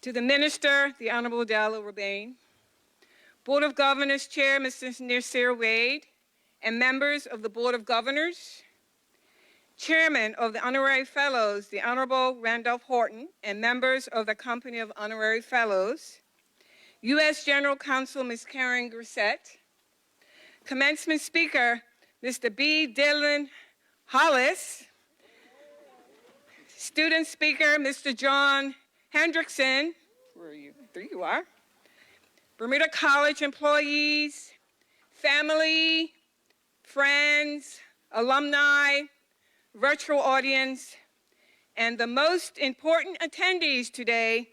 To the Minister, the Honorable Dalla Rabane, Board of Governors Chair, Mr. Nasir Wade, and members of the Board of Governors, Chairman of the Honorary Fellows, the Honorable Randolph Horton, and members of the Company of Honorary Fellows, U.S. General Counsel Ms. Karen Grissett, Commencement Speaker Mr. B. Dylan Hollis, Student Speaker Mr. John Hendrickson, where are you? There you are. Bermuda College employees, family, friends, alumni, virtual audience, and the most important attendees today,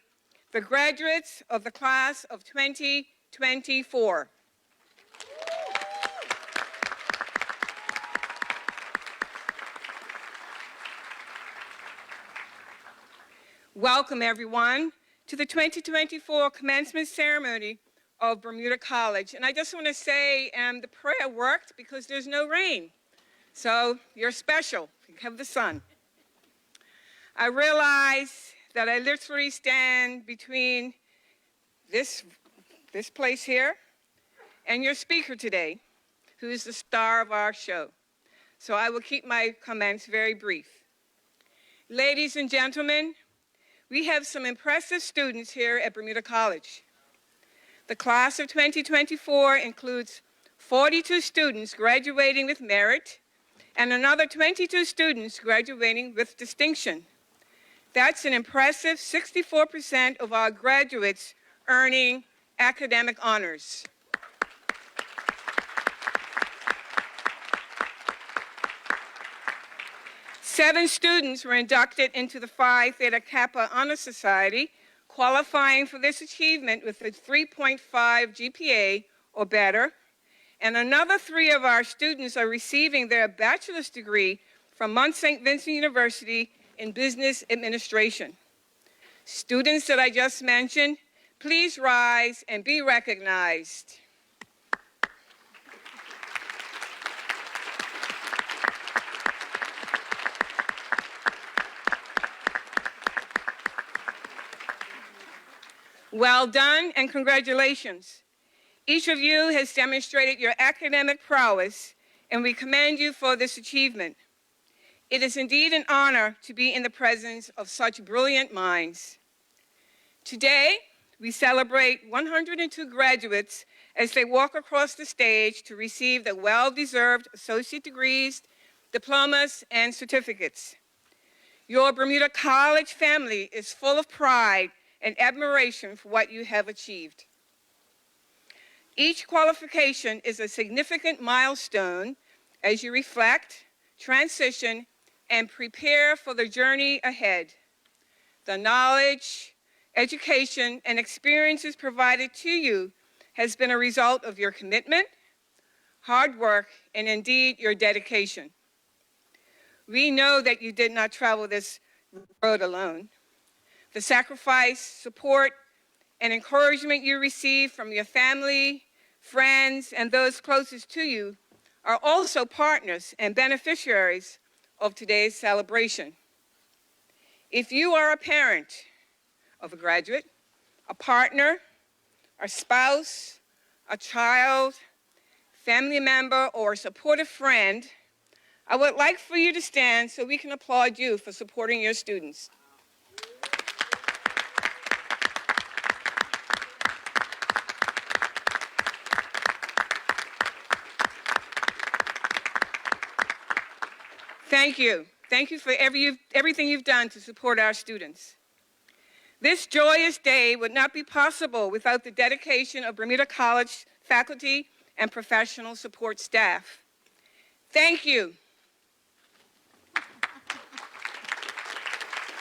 the graduates of the class of 2024. Welcome, everyone, to the 2024 commencement ceremony of Bermuda College. And I just want to say the prayer worked because there's no rain. So you're special. You have the sun. I realize that I literally stand between this place here and your speaker today, who is the star of our show. So I will keep my comments very brief. Ladies and gentlemen, we have some impressive students here at Bermuda College. The class of 2024 includes 42 students graduating with merit and another 22 students graduating with distinction. That's an impressive 64% of our graduates earning academic honors. Seven students were inducted into the Phi Theta Kappa Honor Society, qualifying for this achievement with a 3.5 GPA or better, and another 3 of our students are receiving their bachelor's degree from Mount St. Vincent University in Business Administration. Students that I just mentioned, please rise and be recognized. Well done and congratulations. Each of you has demonstrated your academic prowess, and we commend you for this achievement. It is indeed an honor to be in the presence of such brilliant minds. Today, we celebrate 102 graduates as they walk across the stage to receive their well-deserved associate degrees, diplomas, and certificates. Your Bermuda College family is full of pride and admiration for what you have achieved. Each qualification is a significant milestone as you reflect, transition, and prepare for the journey ahead. The knowledge, education, and experiences provided to you has been a result of your commitment, hard work, and indeed your dedication. We know that you did not travel this road alone. The sacrifice, support, and encouragement you receive from your family, friends, and those closest to you are also partners and beneficiaries of today's celebration. If you are a parent of a graduate, a partner, a spouse, a child, family member, or a supportive friend, I would like for you to stand so we can applaud you for supporting your students. Thank you. Thank you for everything you've done to support our students. This joyous day would not be possible without the dedication of Bermuda College faculty and professional support staff. Thank you.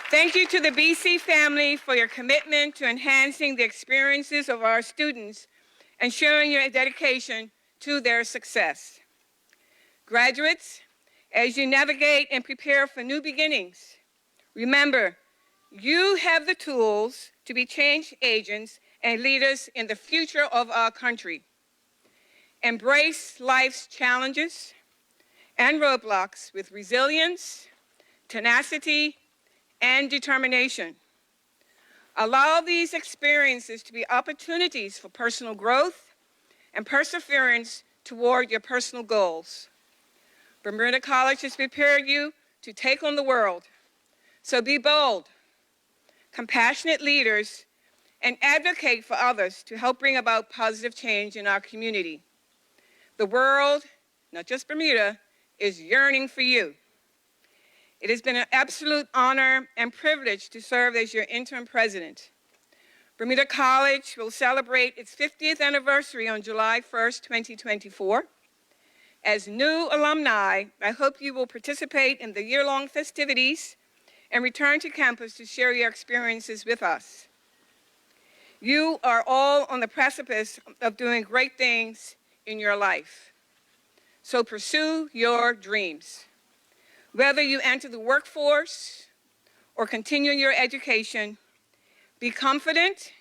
Thank you to the BC family for your commitment to enhancing the experiences of our students and showing your dedication to their success. Graduates, as you navigate and prepare for new beginnings, remember, you have the tools to be change agents and leaders in the future of our country. Embrace life's challenges and roadblocks with resilience, tenacity, and determination. Allow these experiences to be opportunities for personal growth and perseverance toward your personal goals. Bermuda College has prepared you to take on the world. So be bold, compassionate leaders, and advocate for others to help bring about positive change in our community. The world, not just Bermuda, is yearning for you. It has been an absolute honor and privilege to serve as your interim president. Bermuda College will celebrate its 50th anniversary on July 1st, 2024. As new alumni, I hope you will participate in the year-long festivities and return to campus to share your experiences with us. You are all on the precipice of doing great things in your life. So pursue your dreams. Whether you enter the workforce or continue your education, be confident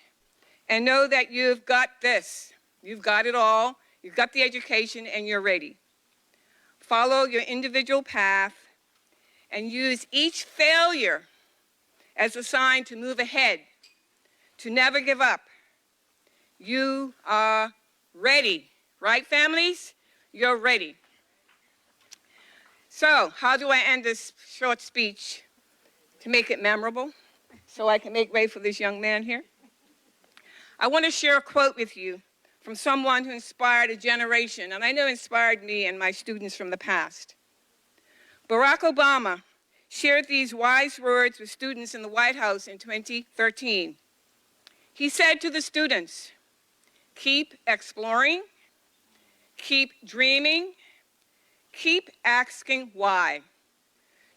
and know that you've got this. You've got it all. You've got the education and you're ready. Follow your individual path and use each failure as a sign to move ahead, to never give up. You are ready, right, families? You're ready. So, how do I end this short speech to make it memorable so I can make way for this young man here? I want to share a quote with you from someone who inspired a generation, and I know inspired me and my students from the past. Barack Obama shared these wise words with students in the White House in 2013. He said to the students, "Keep exploring, keep dreaming, keep asking why.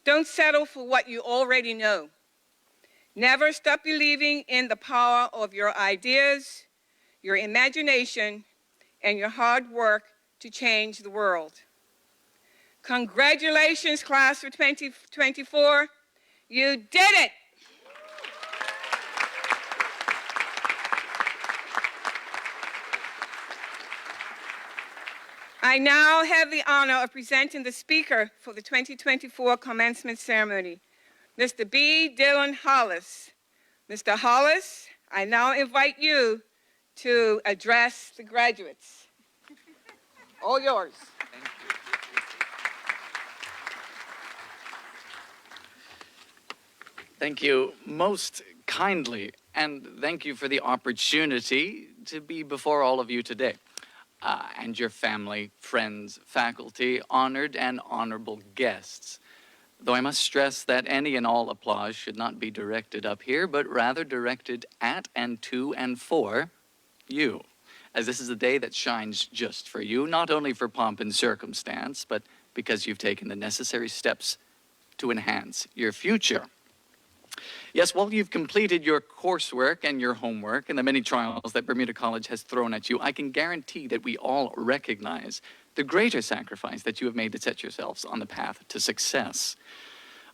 Don't settle for what you already know. Never stop believing in the power of your ideas, your imagination, and your hard work to change the world." Congratulations, class for 2024. You did it. I now have the honor of presenting the speaker for the 2024 commencement ceremony, Mr. B. Dillon Hollis. Mr. Hollis, I now invite you to address the graduates. All yours. Thank you. Thank you most kindly, and thank you for the opportunity to be before all of you today. And your family, friends, faculty, honored and honorable guests. Though I must stress that any and all applause should not be directed up here, but rather directed at and to and for you, as this is a day that shines just for you, not only for pomp and circumstance, but because you've taken the necessary steps to enhance your future. Yes, while you've completed your coursework and your homework and the many trials that Bermuda College has thrown at you, I can guarantee that we all recognize the greater sacrifice that you have made to set yourselves on the path to success.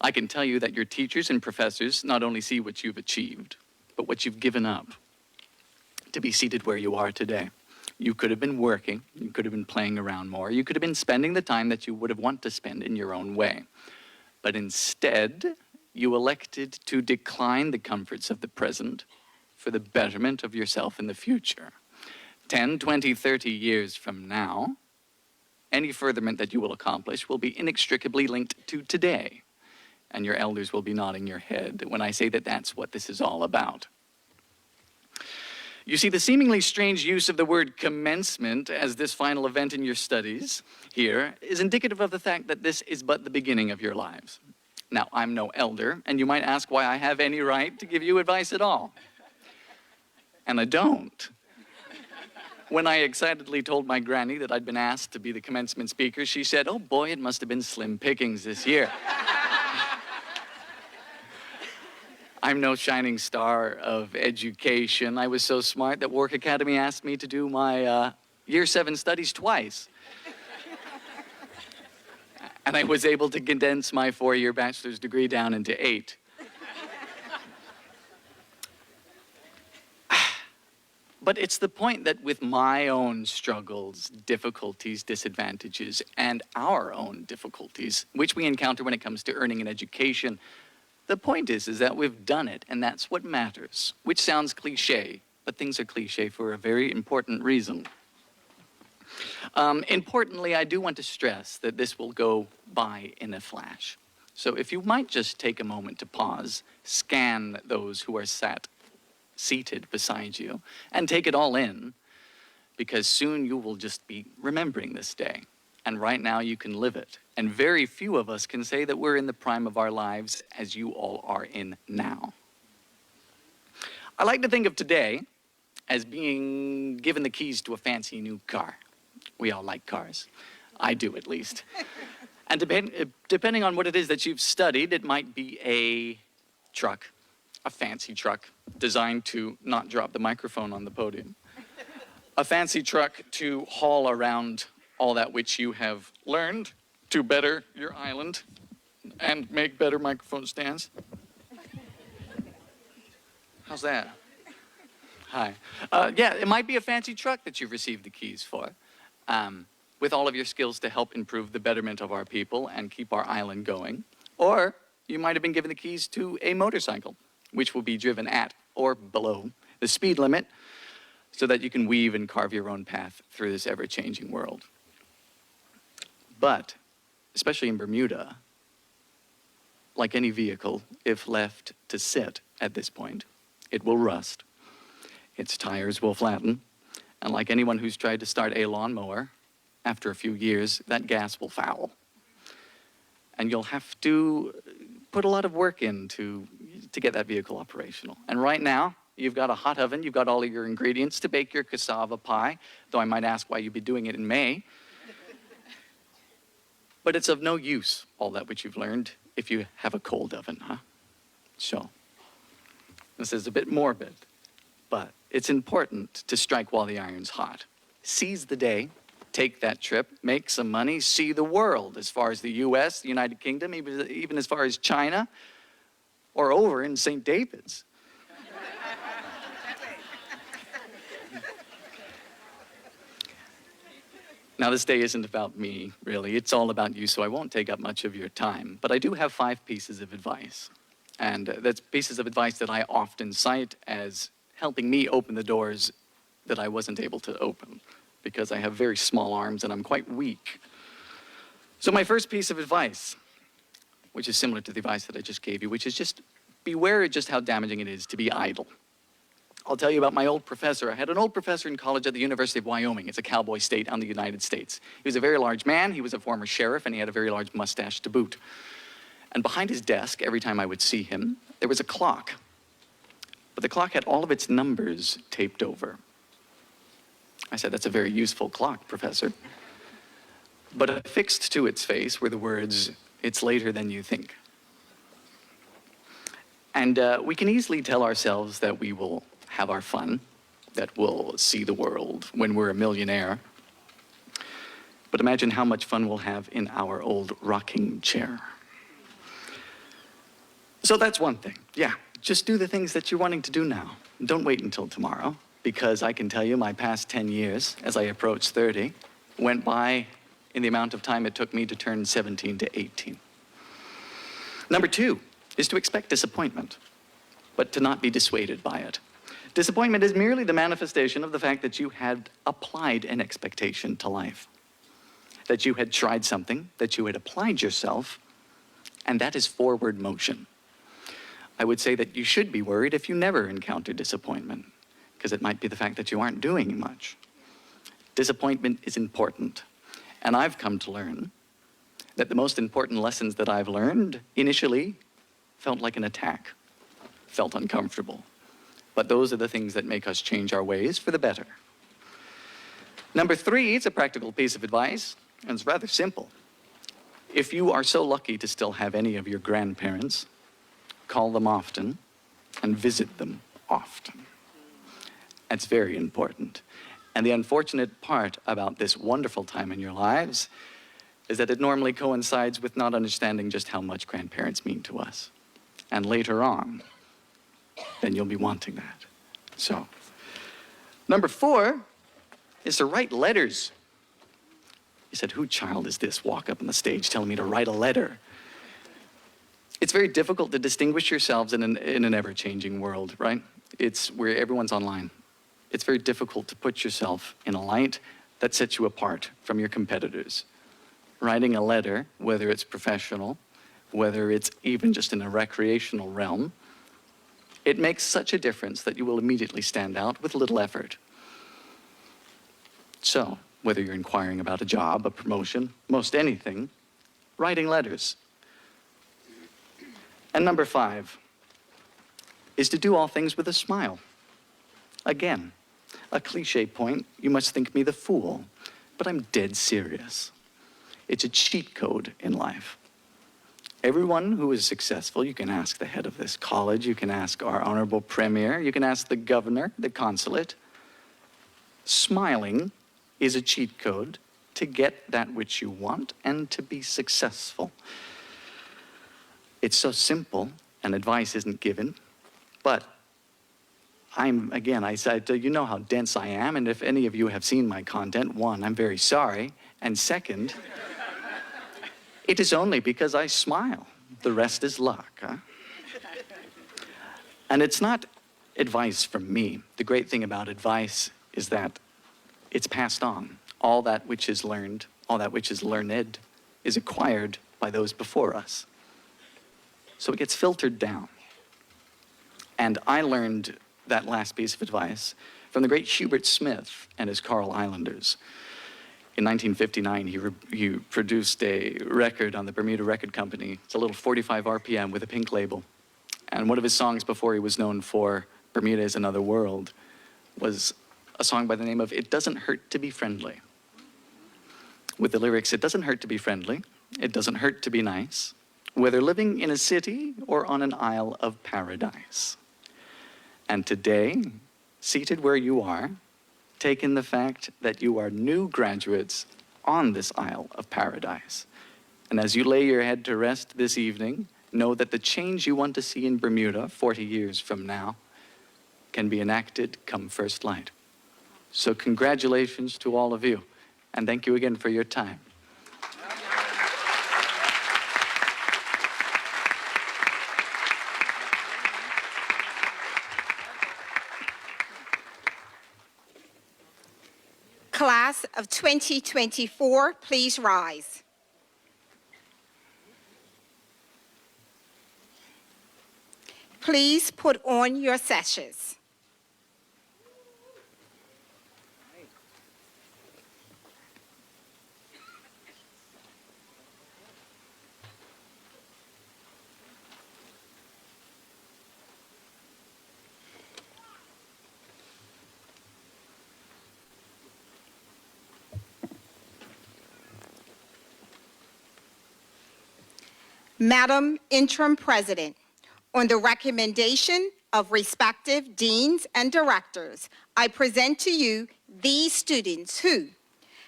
I can tell you that your teachers and professors not only see what you've achieved, but what you've given up to be seated where you are today. You could have been working, you could have been playing around more, you could have been spending the time that you would have wanted to spend in your own way. But instead, you elected to decline the comforts of the present for the betterment of yourself in the future. 10, 20, 30 years from now, any furtherment that you will accomplish will be inextricably linked to today. And your elders will be nodding your head when I say that that's what this is all about. You see, the seemingly strange use of the word commencement as this final event in your studies here is indicative of the fact that this is but the beginning of your lives. Now, I'm no elder, and you might ask why I have any right to give you advice at all. And I don't. When I excitedly told my granny that I'd been asked to be the commencement speaker, she said, "Oh boy, it must have been slim pickings this year." I'm no shining star of education. I was so smart that Work Academy asked me to do my Year 7 studies twice. And I was able to condense my 4-year bachelor's degree down into 8. But it's the point that with my own struggles, difficulties, disadvantages, and our own difficulties, which we encounter when it comes to earning an education, The point is that we've done it, and that's what matters, which sounds cliche, but things are cliche for a very important reason. Importantly, I do want to stress that this will go by in a flash. So if you might just take a moment to pause, scan those who are seated beside you, and take it all in, because soon you will just be remembering this day. And right now you can live it. And very few of us can say that we're in the prime of our lives as you all are in now. I like to think of today as being given the keys to a fancy new car. We all like cars. I do, at least. And depending on what it is that you've studied, it might be a truck, a fancy truck designed to not drop the microphone on the podium. A fancy truck to haul around all that which you have learned to better your island and make better microphone stands. How's that? Hi. Yeah, it might be a fancy truck that you've received the keys for, with all of your skills to help improve the betterment of our people and keep our island going. Or you might have been given the keys to a motorcycle, which will be driven at or below the speed limit so that you can weave and carve your own path through this ever-changing world. But, especially in Bermuda, like any vehicle, if left to sit at this point, it will rust. Its tires will flatten. And like anyone who's tried to start a lawnmower, after a few years, that gas will foul. And you'll have to put a lot of work in to get that vehicle operational. And right now, you've got a hot oven, you've got all of your ingredients to bake your cassava pie, though I might ask why you'd be doing it in May. But it's of no use, all that which you've learned, if you have a cold oven, huh? So, this is a bit morbid, but it's important to strike while the iron's hot. Seize the day, take that trip, make some money, see the world as far as the US, the United Kingdom, even as far as China, or over in St. David's. Now, this day isn't about me, really. It's all about you, so I won't take up much of your time. But I do have 5 pieces of advice. And that's pieces of advice that I often cite as helping me open the doors that I wasn't able to open, because I have very small arms and I'm quite weak. So my first piece of advice, which is similar to the advice that I just gave you, which is just beware of just how damaging it is to be idle. I'll tell you about my old professor. I had an old professor in college at the University of Wyoming. It's a cowboy state on the United States. He was a very large man. He was a former sheriff, and he had a very large mustache to boot. And behind his desk, every time I would see him, there was a clock. But the clock had all of its numbers taped over. I said, "That's a very useful clock, Professor." But affixed to its face were the words, "It's later than you think." And we can easily tell ourselves that we will have our fun, that we'll see the world when we're a millionaire. But imagine how much fun we'll have in our old rocking chair. So that's one thing. Yeah, just do the things that you're wanting to do now. Don't wait until tomorrow, because I can tell you my past 10 years, as I approach 30, went by in the amount of time it took me to turn 17 to 18. Number 2 is to expect disappointment, but to not be dissuaded by it. Disappointment is merely the manifestation of the fact that you had applied an expectation to life, that you had tried something, that you had applied yourself, and that is forward motion. I would say that you should be worried if you never encounter disappointment, because it might be the fact that you aren't doing much. Disappointment is important, and I've come to learn that the most important lessons that I've learned initially felt like an attack, felt uncomfortable. But those are the things that make us change our ways for the better. Number 3, it's a practical piece of advice, and it's rather simple. If you are so lucky to still have any of your grandparents, call them often and visit them often. That's very important. And the unfortunate part about this wonderful time in your lives is that it normally coincides with not understanding just how much grandparents mean to us. And later on, then you'll be wanting that. So, number 4 is to write letters. You said, "Who child is this walk up on the stage telling me to write a letter?" It's very difficult to distinguish yourselves in an ever-changing world, right? It's where everyone's online. It's very difficult to put yourself in a light that sets you apart from your competitors. Writing a letter, whether it's professional, whether it's even just in a recreational realm, it makes such a difference that you will immediately stand out with little effort. So, whether you're inquiring about a job, a promotion, most anything, writing letters. And number 5 is to do all things with a smile. Again, a cliche point, you must think me the fool, but I'm dead serious. It's a cheat code in life. Everyone who is successful, you can ask the head of this college, you can ask our honorable premier, you can ask the governor, the consulate. Smiling is a cheat code to get that which you want and to be successful. It's so simple, and advice isn't given, but I said, you know how dense I am, and if any of you have seen my content, 1, I'm very sorry, and 2nd, it is only because I smile. The rest is luck, huh? And it's not advice from me. The great thing about advice is that it's passed on. All that which is learned, all that which is learned, is acquired by those before us. So it gets filtered down. And I learned that last piece of advice from the great Hubert Smith and his Coral Islanders. In 1959, he produced a record on the Bermuda record company. It's a little 45 RPM with a pink label. And one of his songs before he was known for Bermuda is Another World was a song by the name of It Doesn't Hurt to Be Friendly. With the lyrics, it doesn't hurt to be friendly, it doesn't hurt to be nice, whether living in a city or on an isle of paradise. And today, seated where you are, take in the fact that you are new graduates on this isle of paradise. And as you lay your head to rest this evening, know that the change you want to see in Bermuda 40 years from now can be enacted come first light. So congratulations to all of you, and thank you again for your time. Class of 2024, please rise. Please put on your sashes. Madam Interim President, on the recommendation of respective deans and directors, I present to you these students who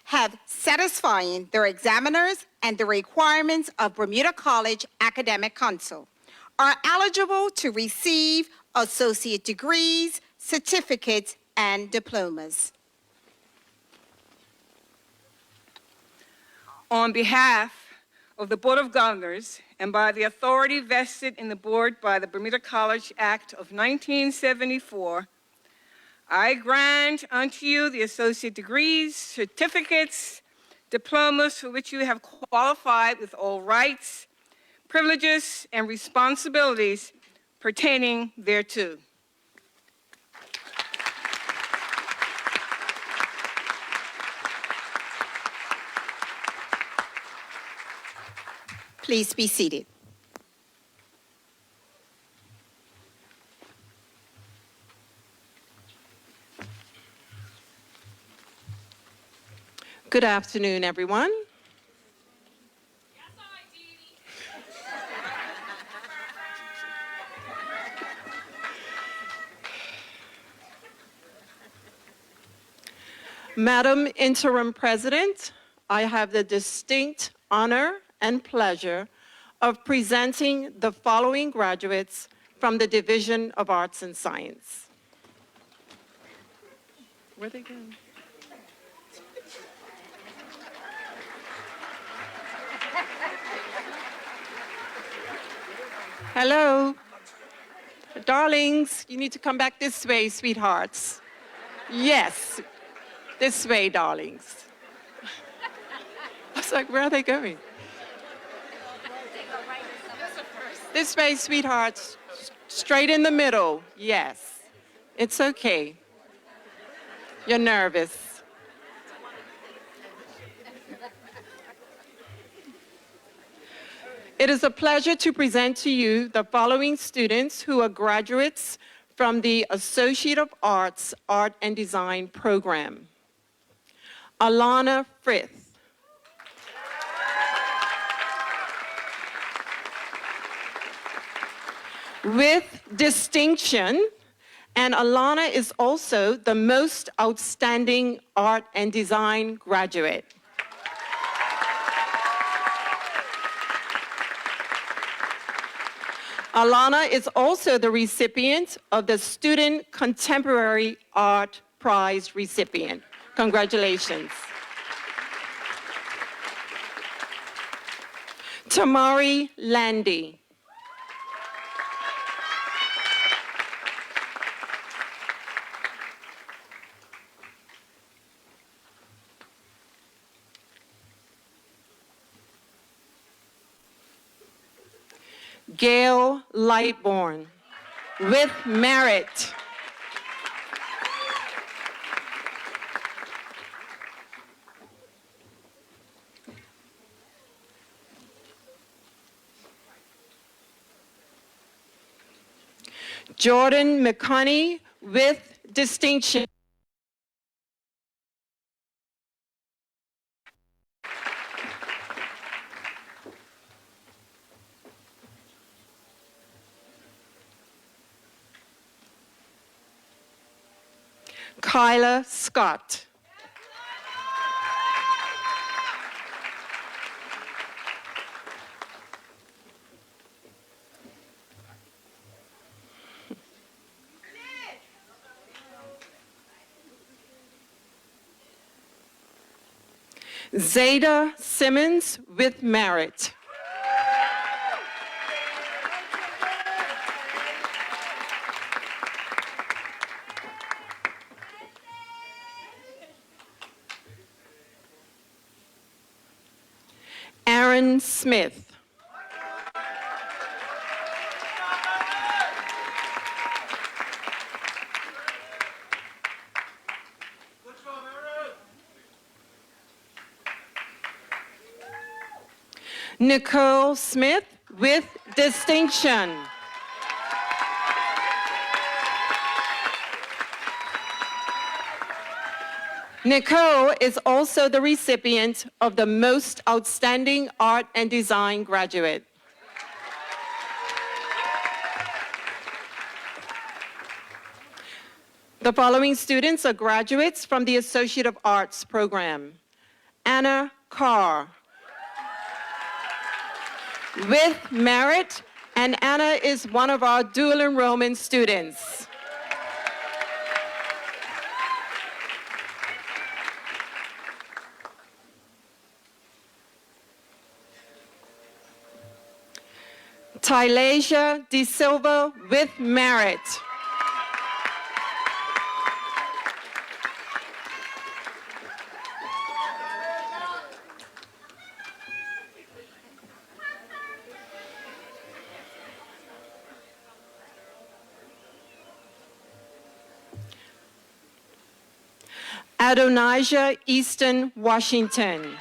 have satisfying their examiners and the requirements of Bermuda College Academic Council, are eligible to receive associate degrees, certificates, and diplomas. On behalf of the Board of Governors and by the authority vested in the board by the Bermuda College Act of 1974, I grant unto you the associate degrees, certificates, diplomas for which you have qualified with all rights, privileges, and responsibilities pertaining thereto. Please be seated. Good afternoon, everyone. Madam Interim President, I have the distinct honor and pleasure of presenting the following graduates from the Division of Arts and Science. Where'd they go? Hello. Darlings, you need to come back this way, sweethearts. Yes, this way, darlings. I was like, where are they going? This way, sweethearts. Straight in the middle. Yes. It's okay. You're nervous. It is a pleasure to present to you the following students who are graduates from the Associate of Arts, Art and Design program. Alana Frith. With distinction, and Alana is also the most outstanding art and design graduate. Alana is also the recipient of the Student Contemporary Art Prize recipient. Congratulations. Tamari Landy. Gail Lightborn, with merit. Jordan McConney, with distinction. Kyla Scott. Zeta Simmons, with merit. Aaron Smith. Nicole Smith, with distinction. Nicole is also the recipient of the Most Outstanding Art and Design graduate. The following students are graduates from the Associate of Arts program. Anna Carr, with merit, and Anna is one of our dual enrollment students. Tylasia De Silva, with merit. Adonijah Easton Washington.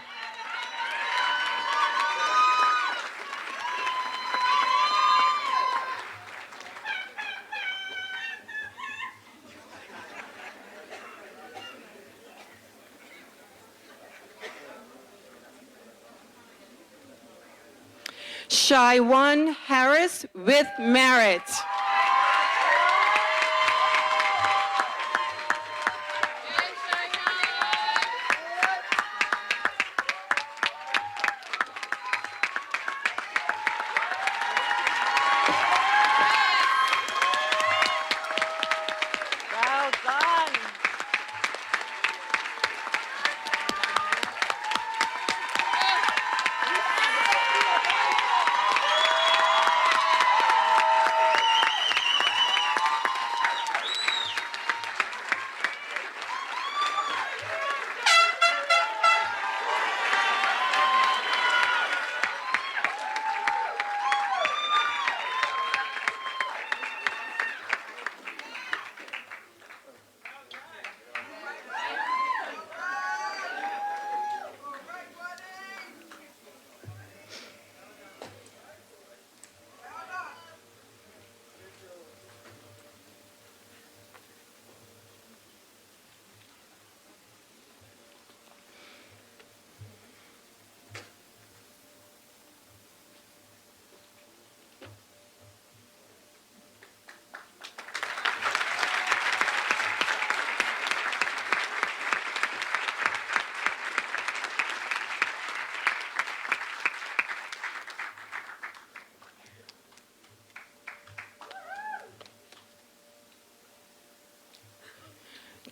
Shaiwan Harris, with merit. Well done.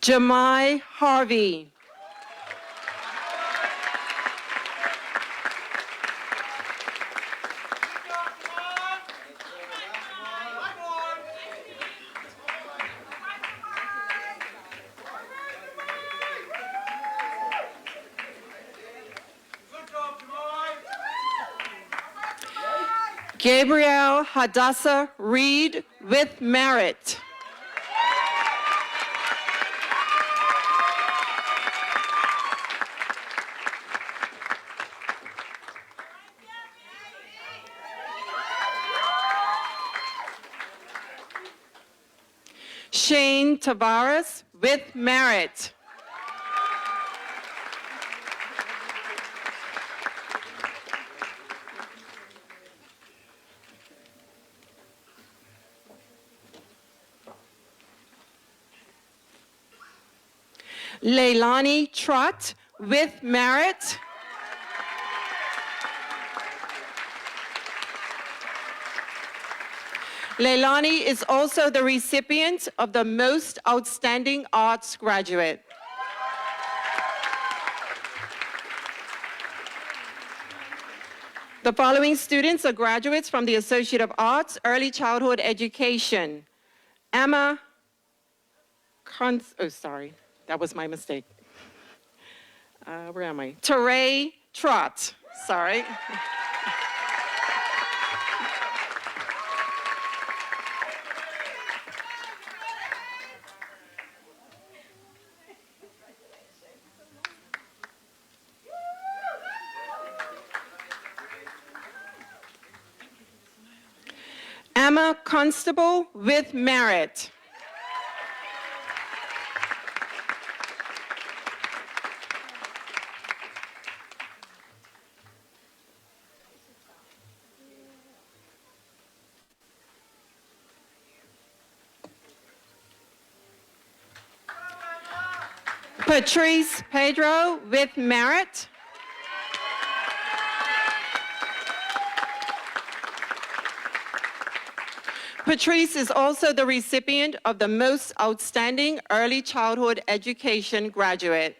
Jamai Harvey. Gabrielle Hadassah Reed with merit. Shane Tavares with merit. Leilani Trott with merit. Leilani is also the recipient of the Most Outstanding Arts Graduate. The following students are graduates from the Associate of Arts, Early Childhood Education. Emma that was my mistake. Where am I? Teray Trott, sorry. Emma Constable with merit. Patrice Pedro with merit. Patrice is also the recipient of the Most Outstanding Early Childhood Education Graduate.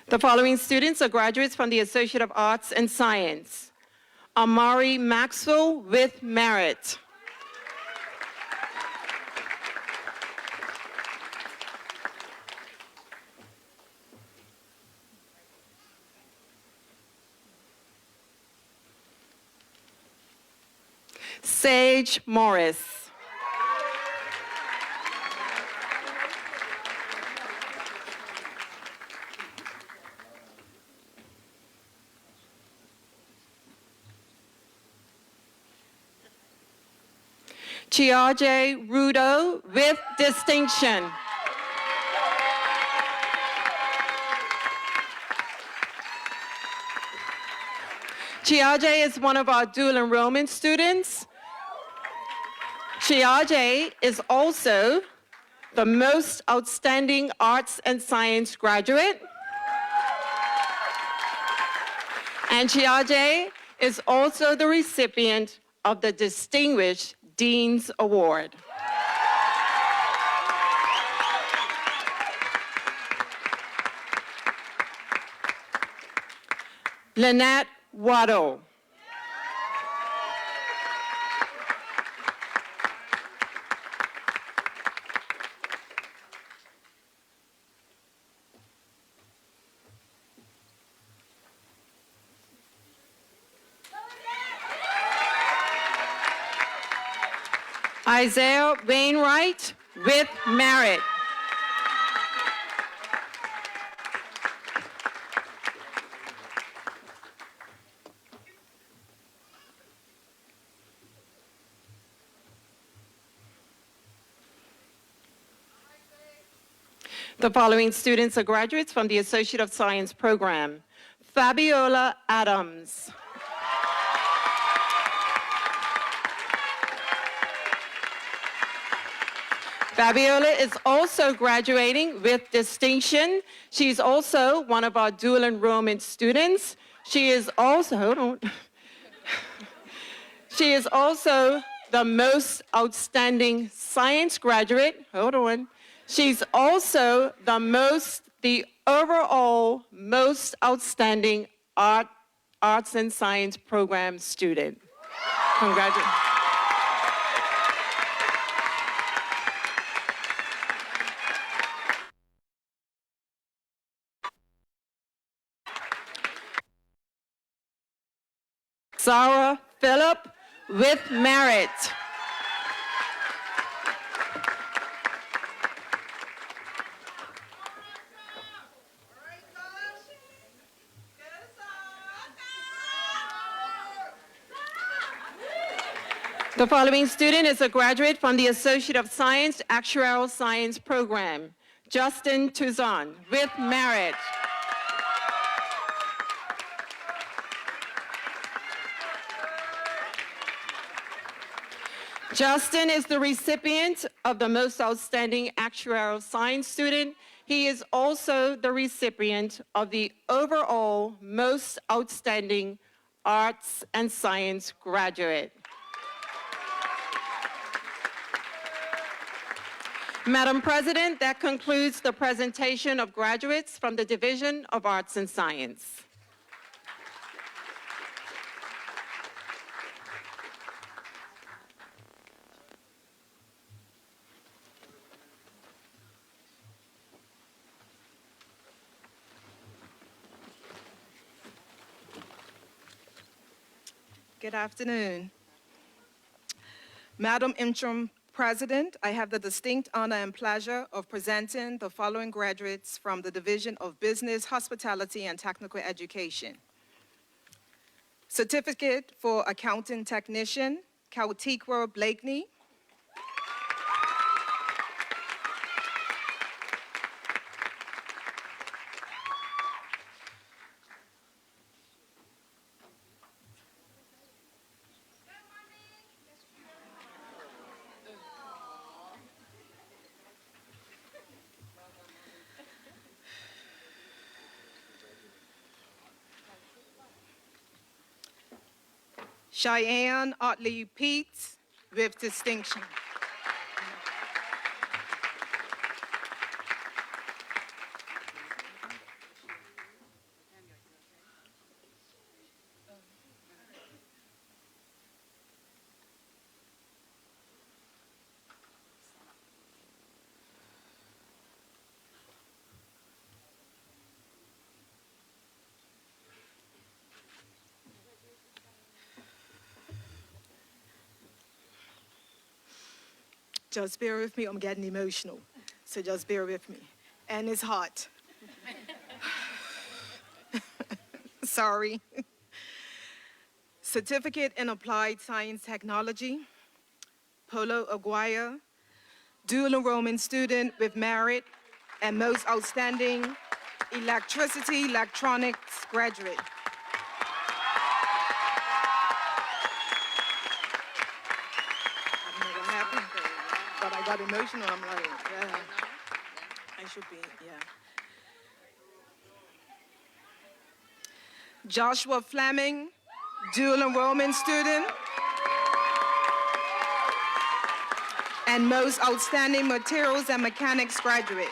The following students are graduates from the Associate of Arts and Science. Amari Maxwell with merit. Sage Morris. Chiaje Rudo with distinction. Chiaje is one of our dual enrollment students. Chiaje is also the Most Outstanding Arts and Science Graduate. And Chiaje is also the recipient of the Distinguished Dean's Award. Lynette Waddle. Isaiah Wainwright with merit. The following students are graduates from the Associate of Science program. Fabiola Adams. Fabiola is also graduating with distinction. She's also one of our dual enrollment students. She is also, She is also the most outstanding science graduate. Hold on. She's also the overall most outstanding arts and science program student. Congratulations. Sarah Phillip with merit. The following student is a graduate from the Associate of Science Actuarial Science program, Justin Touzon, with merit. Justin is the recipient of the Most Outstanding Actuarial Science Student. He is also the recipient of the overall Most Outstanding Arts and Science Graduate. Madam President, that concludes the presentation of graduates from the Division of Arts and Science. Good afternoon. Madam Interim President, I have the distinct honor and pleasure of presenting the following graduates from the Division of Business, Hospitality, and Technical Education. Certificate for Accounting Technician, Kautikwa Blakeney. Cheyenne Otley Peets with distinction. Just bear with me, I'm getting emotional. So just bear with me. And it's hot. Sorry. Certificate in Applied Science Technology, Polo Aguirre, dual enrollment student with merit, and most outstanding electricity electronics graduate. But I got emotional, I'm like, yeah, I should be, yeah. Joshua Fleming, dual enrollment student, and most outstanding materials and mechanics graduate.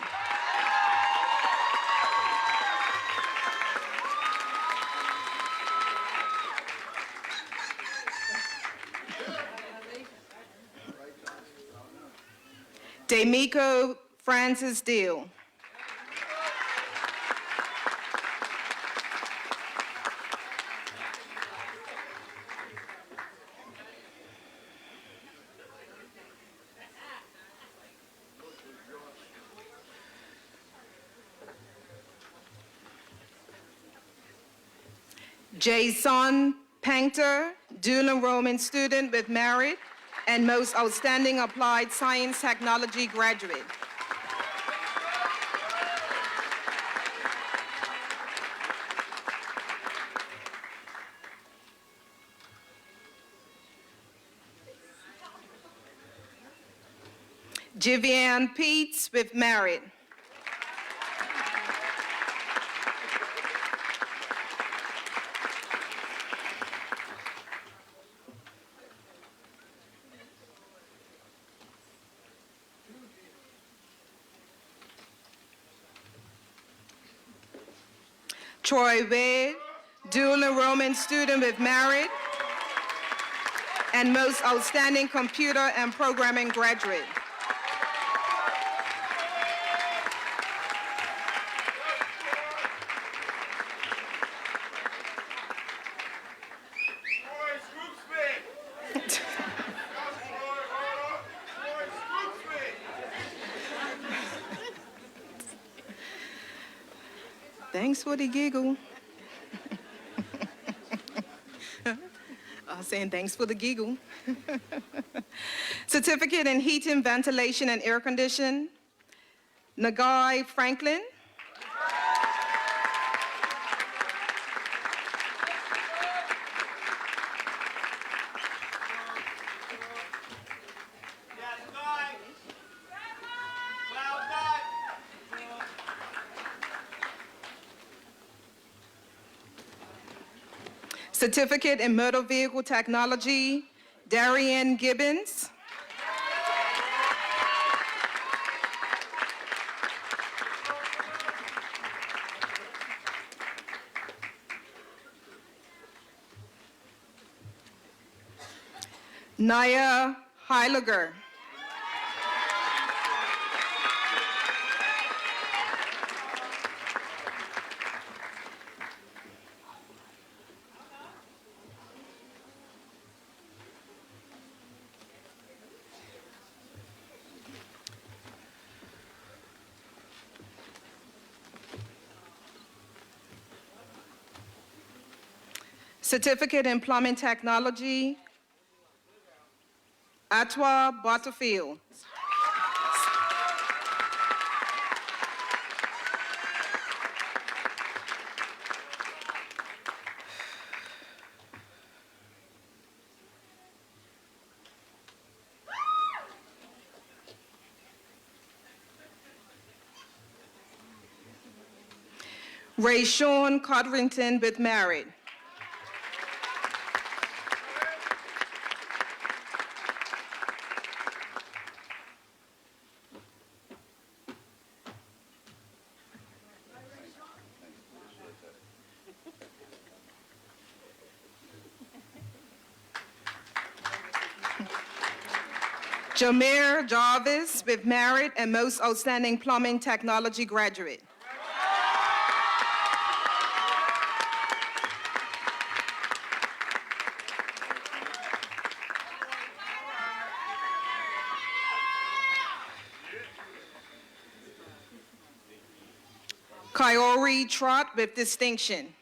Damico Francis Deal. Jason Painter, dual enrollment student with merit, and most outstanding applied science technology graduate. Jivian Peets with merit. Troy Wade, dual enrollment student with merit, and most outstanding computer and programming graduate. Thanks for the giggle. I was saying thanks for the giggle. Certificate in Heating, Ventilation, and Air Conditioning, Nagai Franklin. Certificate in Motor Vehicle Technology, Darian Gibbons. Naya Heiliger. Certificate in Plumbing Technology, Atwa Butterfield. Ray Sean Codrington with merit. Jameer Jarvis with merit and most outstanding plumbing technology graduate. Kyori Trott with distinction.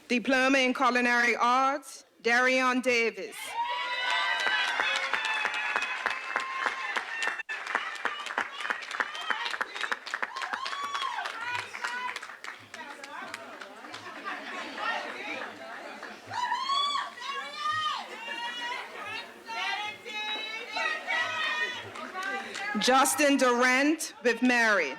Diploma in Culinary Arts, Darion Davis. Justin Durant with merit.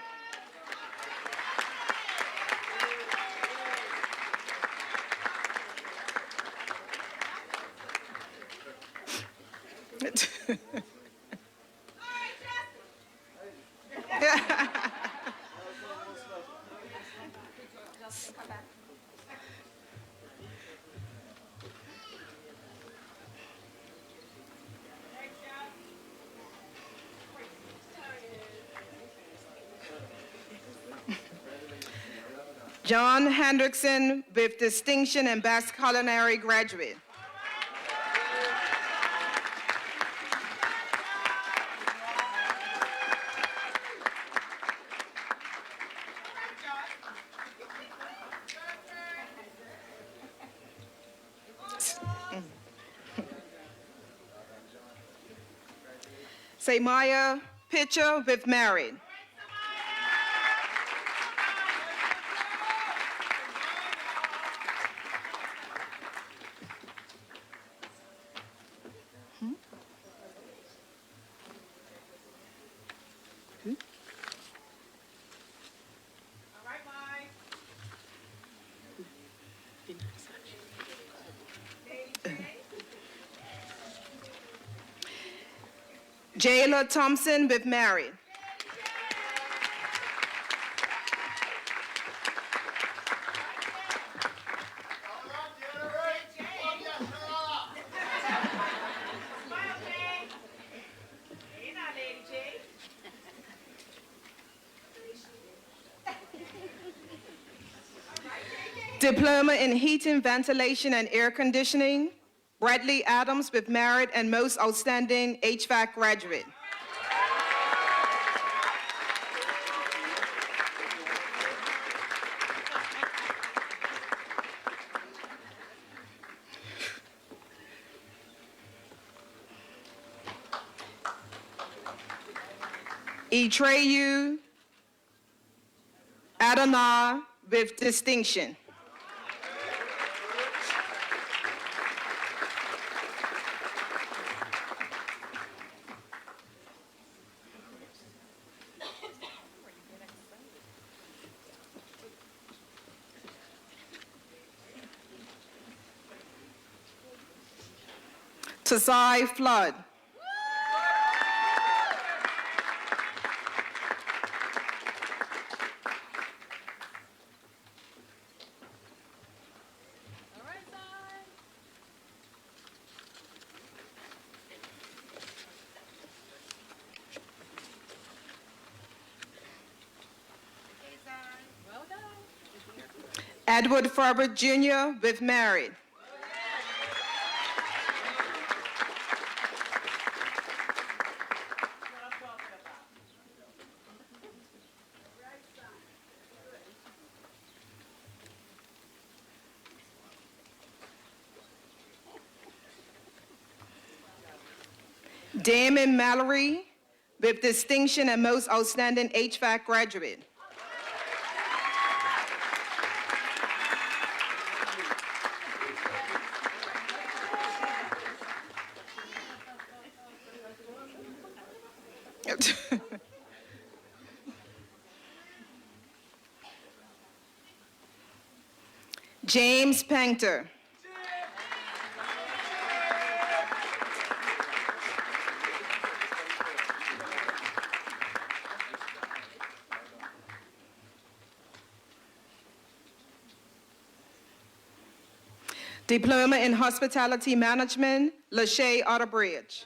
John Hendrickson with distinction and best culinary graduate. Samaya Pitcher with merit. Jayla Thompson with married. Diploma in Heating, Ventilation, and Air Conditioning, Bradley Adams with merit and most outstanding HVAC graduate. Etreyu Adonai with distinction. Tasai Flood. Edward Ferber Jr. with married. Damon Mallory with distinction and most outstanding HVAC graduate. James Painter. Diploma in Hospitality Management, Lachey Otterbridge.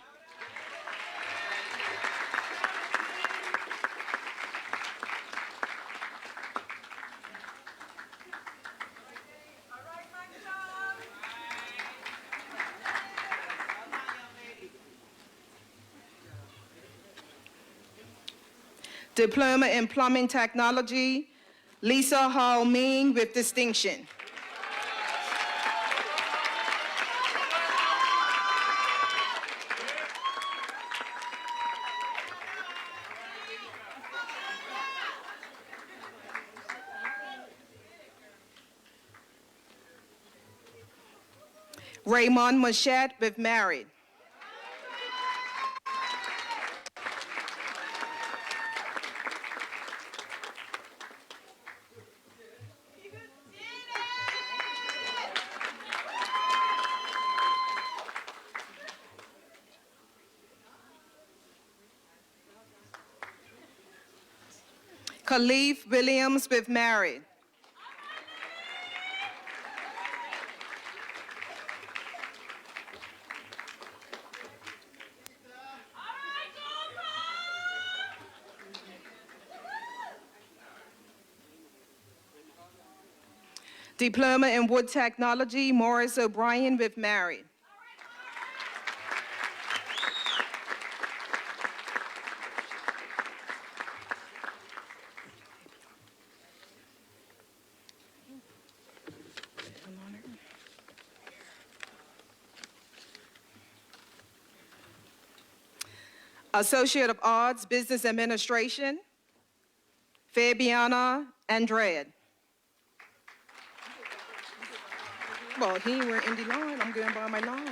Diploma in Plumbing Technology, Lisa Hall Ming with distinction. Raymond Machette with married. Khalif Williams with married. Diploma in Wood Technology, Morris O'Brien with married. Associate of Arts, Business Administration, Fabiana Andrade. Well, he ain't wearing Indy line, I'm going by my line.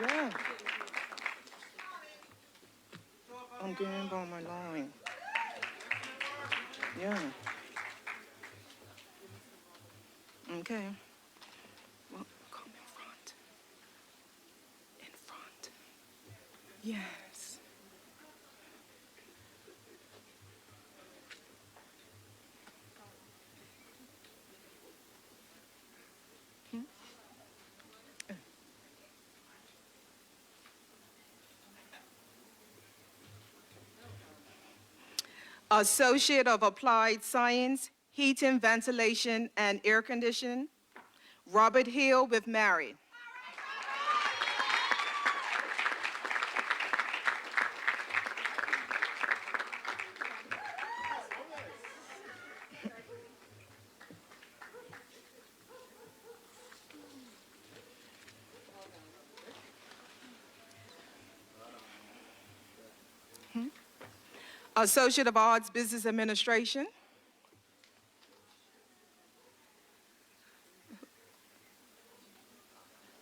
Yeah. I'm going by my line. Yeah. Okay. Well, come in front. In front. Yes. Associate of Applied Science, Heating, Ventilation, and Air Conditioning, Robert Hill with Merit. Associate of Arts, Business Administration.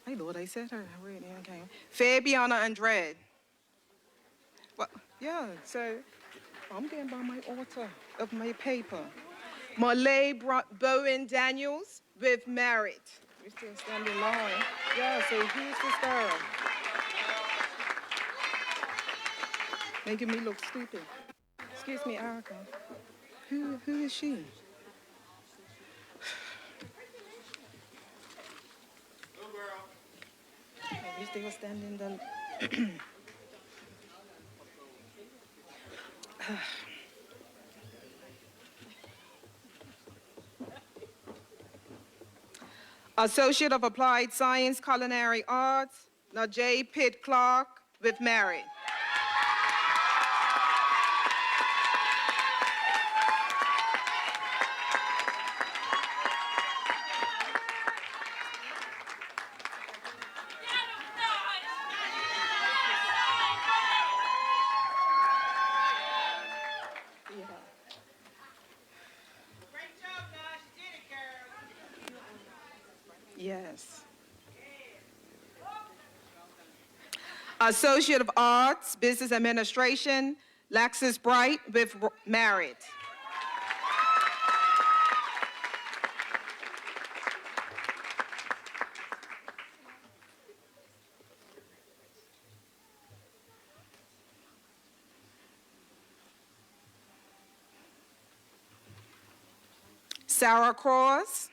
Hey, Lord, I said her already. Okay. Fabiana Andrade. Well, yeah, so I'm getting by my author of my paper. Malay Bowen Daniels with Merit. We're still standing line. Yeah, so who's this girl? Making me look stupid. Excuse me, Erica. Who is she? We still standing the. Associate of Applied Science, Culinary Arts, Najee Pitt Clark with Merit. Yes. Associate of Arts, Business Administration, Lexus Bright with Merit. Sarah Cross.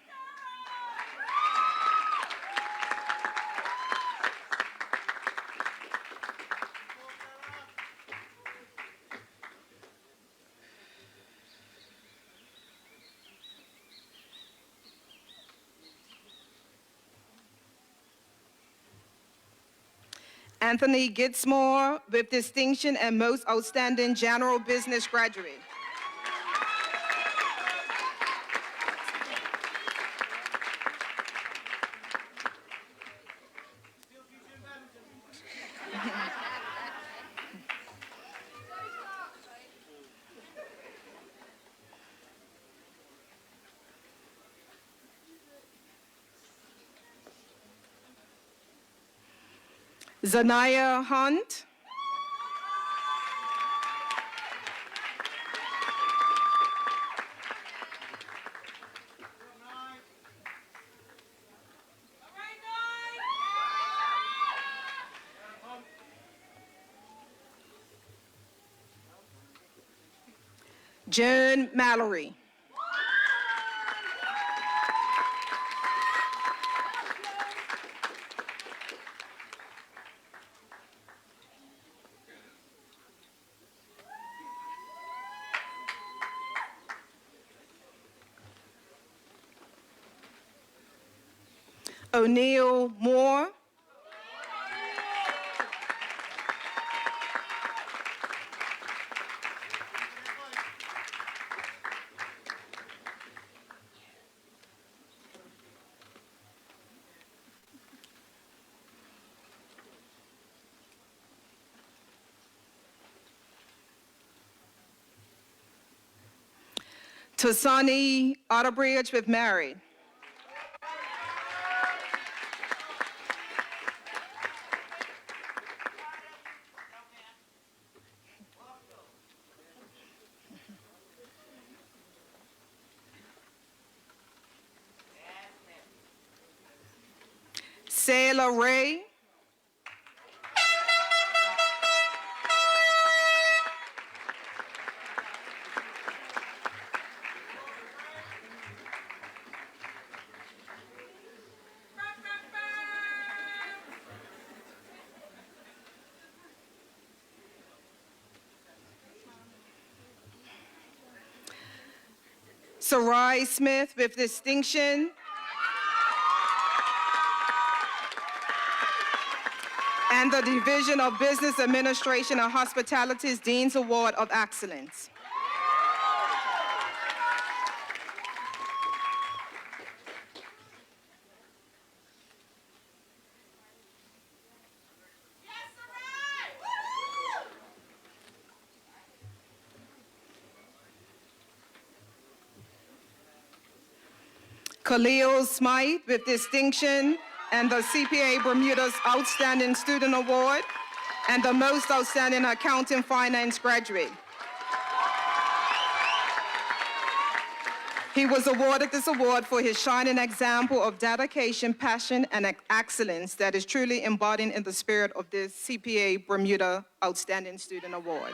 Anthony Gitzmore with distinction and most outstanding general business graduate. Zanaya Hunt. Jen Mallory. O'Neill Moore. Tasani Otterbridge with Merit. Sayla Ray. Sarai Smith with distinction. And the Division of Business Administration and Hospitality's Dean's Award of Excellence. Khalil Smythe with distinction and the CPA Bermuda's Outstanding Student Award and the Most Outstanding Accounting Finance Graduate. He was awarded this award for his shining example of dedication, passion, and excellence that is truly embodied in the spirit of this CPA Bermuda Outstanding Student Award.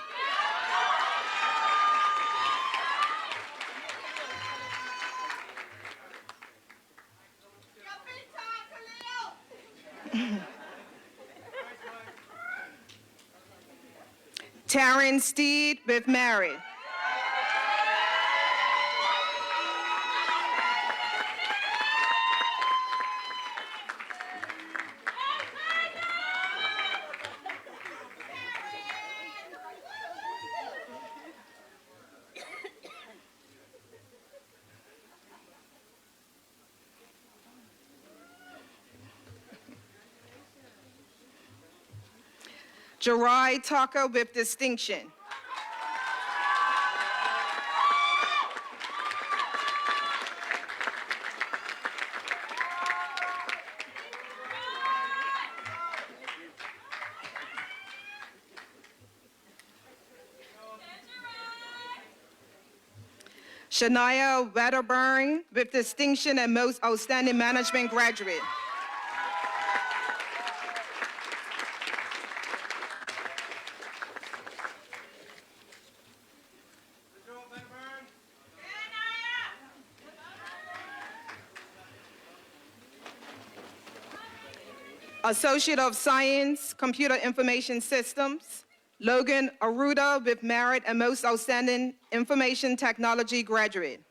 Taryn Steed with Mary. Jerai Tucker with distinction. Shania Wedderburn with distinction and Most Outstanding Management Graduate. Associate of Science, Computer Information Systems, Logan Aruda with Merit and Most Outstanding Information Technology Graduate.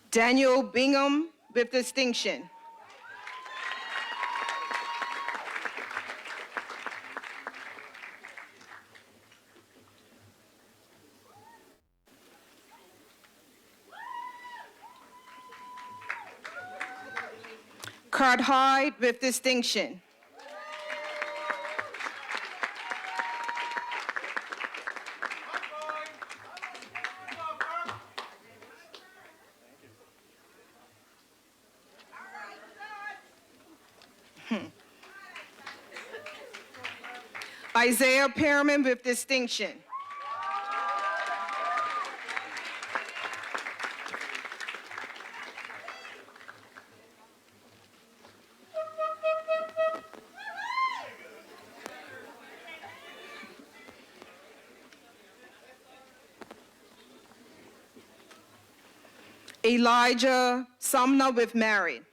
Daniel Bingham with distinction. Kurt Hyde with distinction. Isaiah Pearman with distinction. Elijah Sumner with Merit.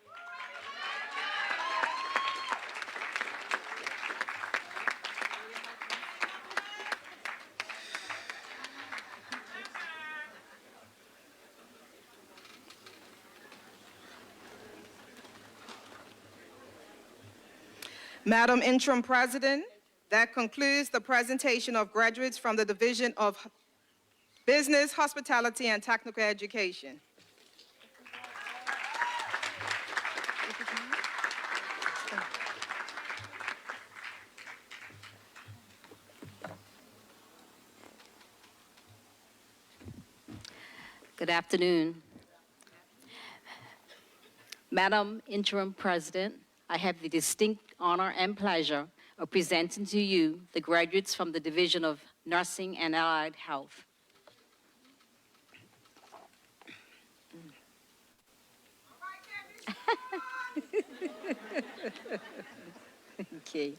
Madam Interim President, that concludes the presentation of graduates from the Division of Business, Hospitality, and Technical Education. Good afternoon. Madam Interim President, I have the distinct honor and pleasure of presenting to you the graduates from the Division of Nursing and Allied Health. Okay.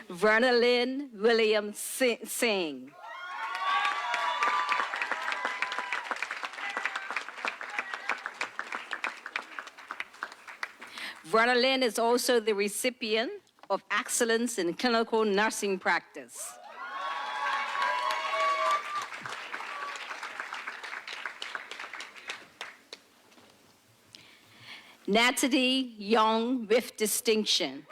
Verna Lynn Williams Singh. Verna Lynn is also the recipient of Excellence in Clinical Nursing Practice. Natalie Young with distinction.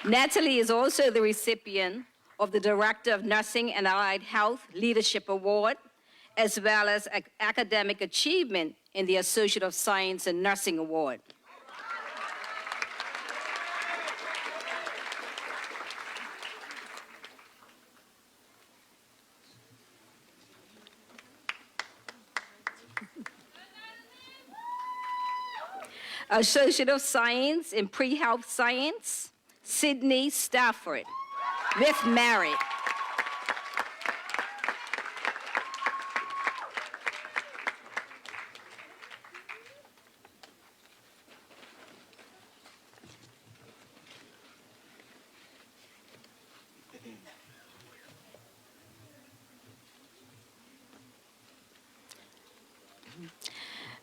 Natalie is also the recipient of the Director of Nursing and Allied Health Leadership Award, as well as Academic Achievement in the Associate of Science in Nursing Award. Associate of Science in Pre-Health Science, Sydney Stafford, with merit.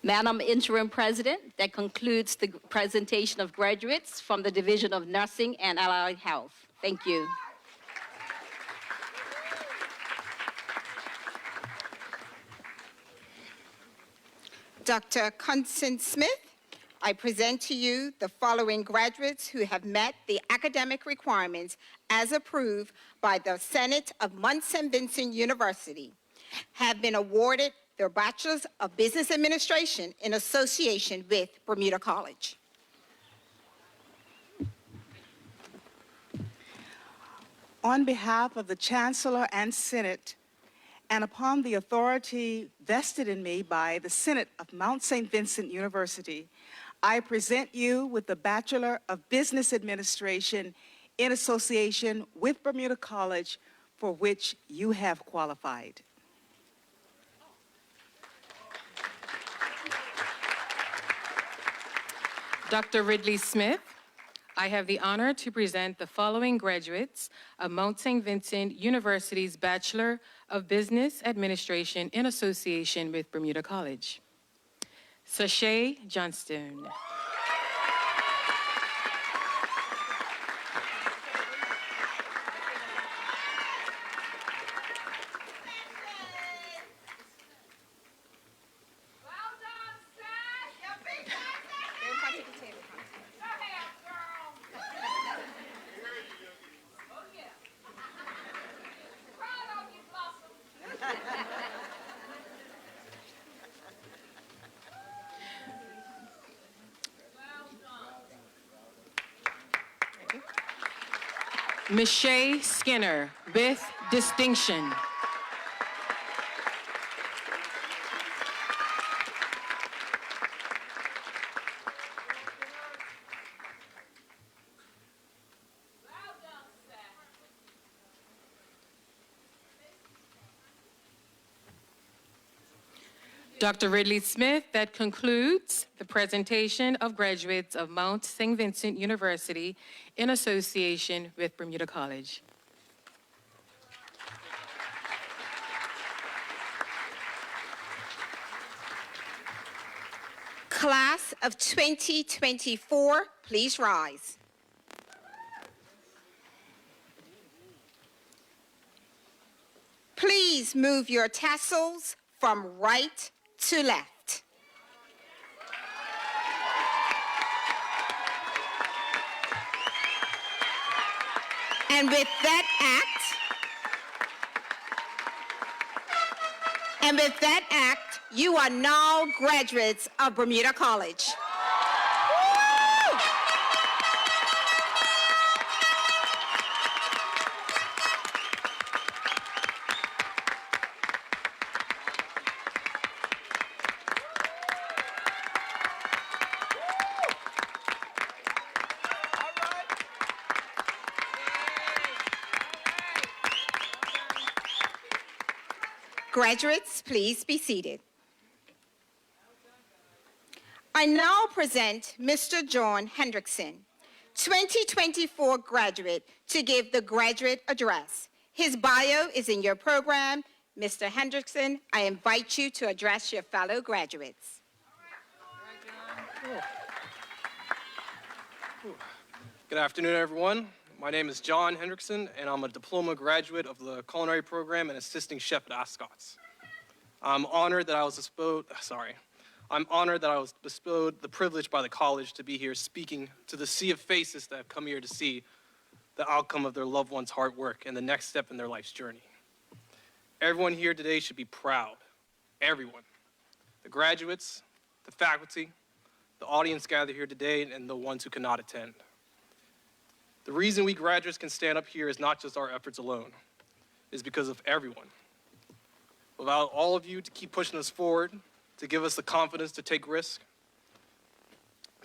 Madam Interim President, that concludes the presentation of graduates from the Division of Nursing and Allied Health. Thank you. Dr. Commencement, I present to you the following graduates who have met the academic requirements as approved by the Senate of Mount St. Vincent University, have been awarded their Bachelor's of Business Administration in association with Bermuda College. On behalf of the Chancellor and Senate, and upon the authority vested in me by the Senate of Mount St. Vincent University, I present you with the Bachelor of Business Administration in association with Bermuda College, for which you have qualified. Dr. Ridley Smith, I have the honor to present the following graduates of Mount St. Vincent University's Bachelor of Business Administration in association with Bermuda College. Sashay Johnstone. Michelle Skinner with distinction. Dr. Ridley Smith, that concludes the presentation of graduates of Mount St. Vincent University in association with Bermuda College. Class of 2024, please rise. Please move your tassels from right to left. And with that act, you are now graduates of Bermuda College. Woo! Graduates, please be seated. I now present Mr. John Hendrickson, 2024 graduate, to give the graduate address. His bio is in your program. Mr. Hendrickson, I invite you to address your fellow graduates. Good afternoon, everyone. My name is John Hendrickson, and I'm a diploma graduate of the culinary program and assisting chef at Ascot's. I'm honored that I was bestowed the privilege by the college to be here speaking to the sea of faces that have come here to see the outcome of their loved ones' hard work and the next step in their life's journey. Everyone here today should be proud. Everyone. The graduates, the faculty, the audience gathered here today, and the ones who cannot attend. The reason we graduates can stand up here is not just our efforts alone. It's because of everyone. Without all of you to keep pushing us forward, to give us the confidence to take risks,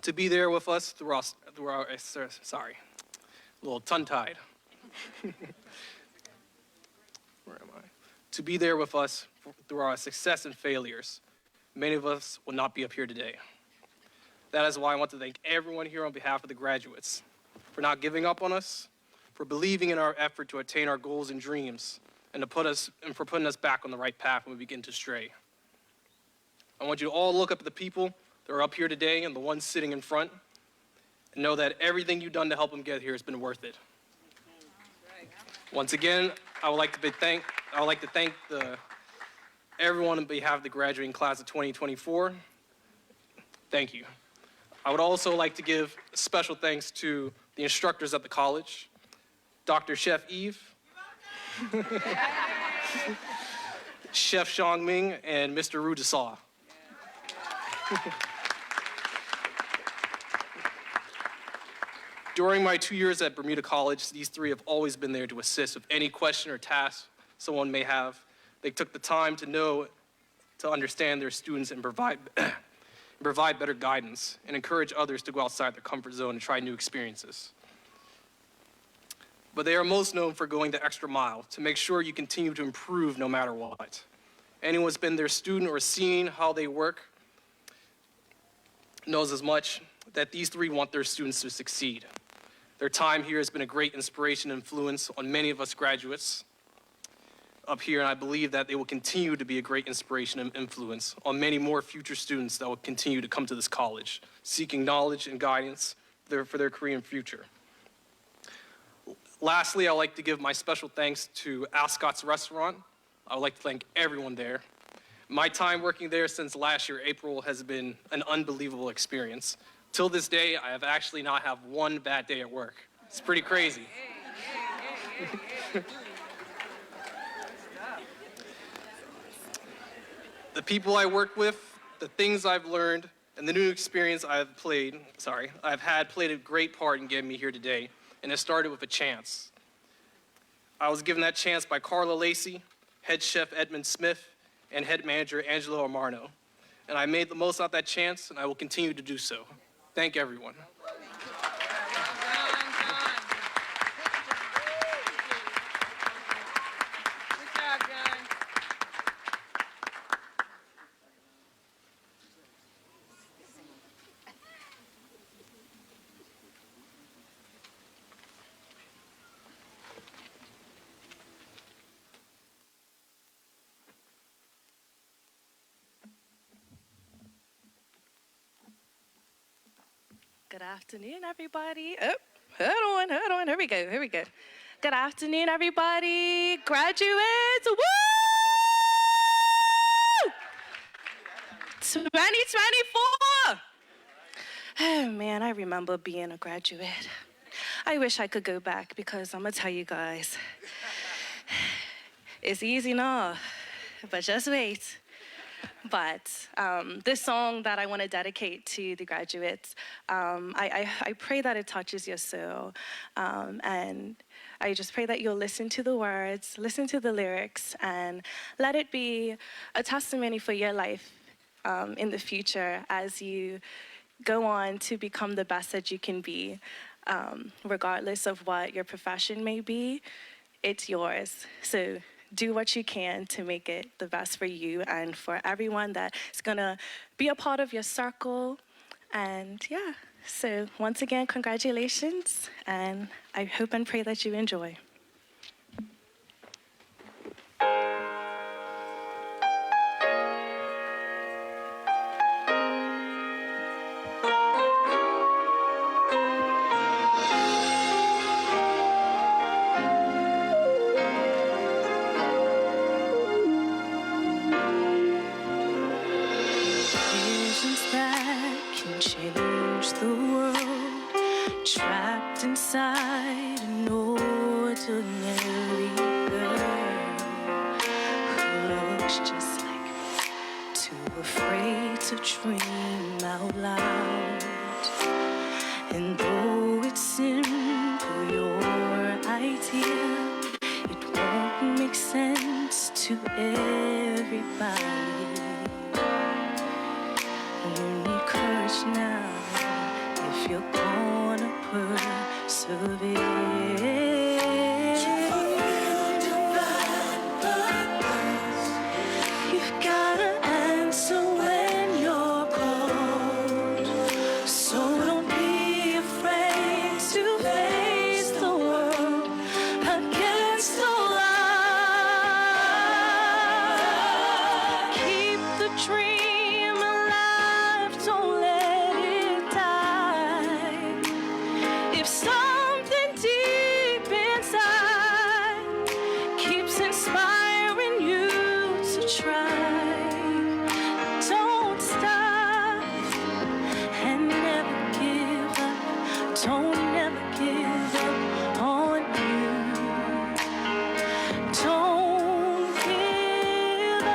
to be there with us through our sorry, a little tongue-tied. Where am I? To be there with us through our success and failures. Many of us will not be up here today. That is why I want to thank everyone here on behalf of the graduates for not giving up on us, for believing in our effort to attain our goals and dreams, and for putting us back on the right path when we begin to stray. I want you to all look up at the people that are up here today and the ones sitting in front, and know that everything you've done to help them get here has been worth it. Once again, I would like to thank everyone on behalf of the graduating class of 2024. Thank you. I would also like to give special thanks to the instructors at the college, Dr. Chef Eve, Chef Xiang Ming, and Mr. Ru Desaw. During my 2 years at Bermuda College, these three have always been there to assist with any question or task someone may have. They took the time to understand their students and provide better guidance and encourage others to go outside their comfort zone and try new experiences. But they are most known for going the extra mile to make sure you continue to improve no matter what. Anyone who's been their student or seen how they work knows as much that these three want their students to succeed. Their time here has been a great inspiration and influence on many of us graduates up here, and I believe that they will continue to be a great inspiration and influence on many more future students that will continue to come to this college, seeking knowledge and guidance for their career and future. Lastly, I'd like to give my special thanks to Ascot's Restaurant. I would like to thank everyone there. My time working there since last year, April, has been an unbelievable experience. Till this day, I have actually not had one bad day at work. It's pretty crazy. The people I work with, the things I've learned, and the new experience I've had played a great part in getting me here today, and it started with a chance. I was given that chance by Carla Lacey, head chef Edmund Smith, and head manager Angelo Armano. And I made the most out of that chance, and I will continue to do so. Thank everyone. Good afternoon, everybody. Oh, hold on, here we go. Good afternoon, everybody. Graduates, woo! 2024! Oh man, I remember being a graduate. I wish I could go back because I'm gonna tell you guys, it's easy now, but just wait. But this song that I want to dedicate to the graduates, I pray that it touches your soul. And I just pray that you'll listen to the words, listen to the lyrics, and let it be a testimony for your life in the future as you go on to become the best that you can be. Regardless of what your profession may be, it's yours. So do what you can to make it the best for you and for everyone that's gonna be a part of your circle. And yeah, so once again, congratulations, and I hope and pray that you enjoy. trapped inside an ordinary girl who looks just like me, too afraid to dream out loud. And though it's simple, your idea, it won't make sense to everybody. You need courage now if you're gonna persevere. You've got an answer when you're called, so don't be afraid to face the world against the light. Keep the dream alive, don't let it die. If something deep inside keeps inspiring you to try, don't stop and never give up. Don't never give up on you. Don't give up.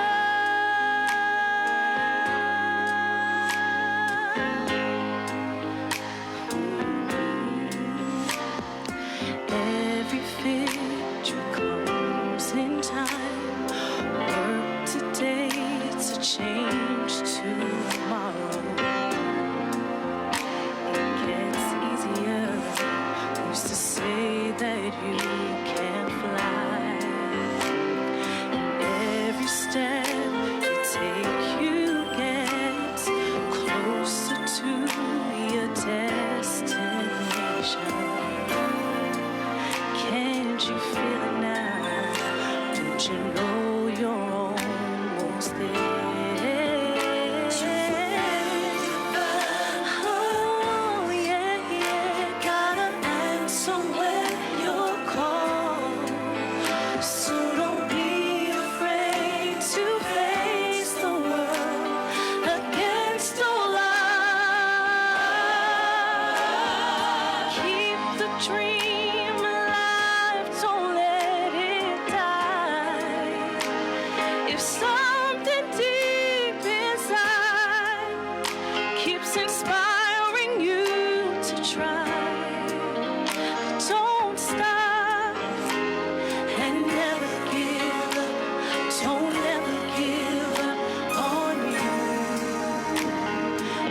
Every victory comes in time. Work today to change tomorrow. It gets easier. Who's to say that you can't fly? Every step you take, you get closer to your destination. Can't you feel it now? Don't you know you're almost there? Oh, yeah, yeah. Got an answer when you're called, so don't be afraid to face the world against all odds. Keep the dream alive, don't let it die. If something deep inside keeps inspiring you to try, don't stop and never give up. Don't ever give up on you.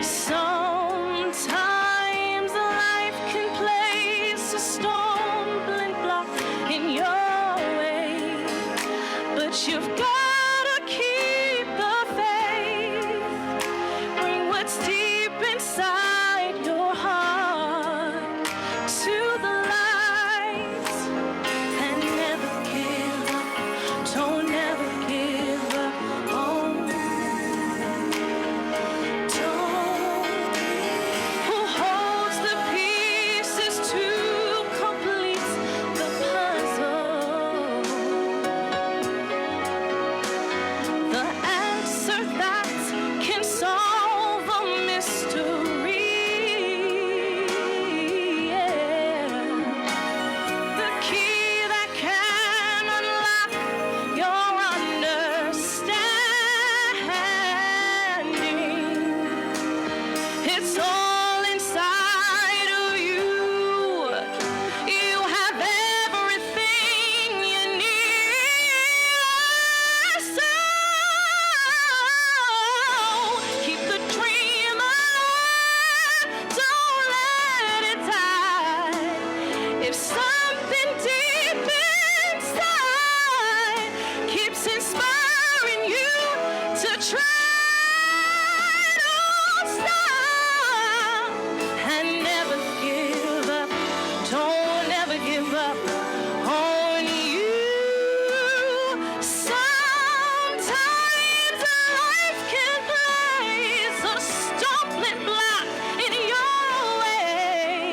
Sometimes life can place a stumbling block in your way, but you've gotta keep the faith. Bring what's deep inside your heart to the light and never give up. Don't ever give up on don't. Who holds the pieces to complete the puzzle? The answer that can solve a mystery. Yeah. The key that can unlock your understanding. It's all inside of you. You have everything you need. So keep the dream alive. Don't let it die. If something deep inside keeps inspiring you to try, don't stop and never give up. Don't ever give up on you. Sometimes life can place a stumbling block in your way,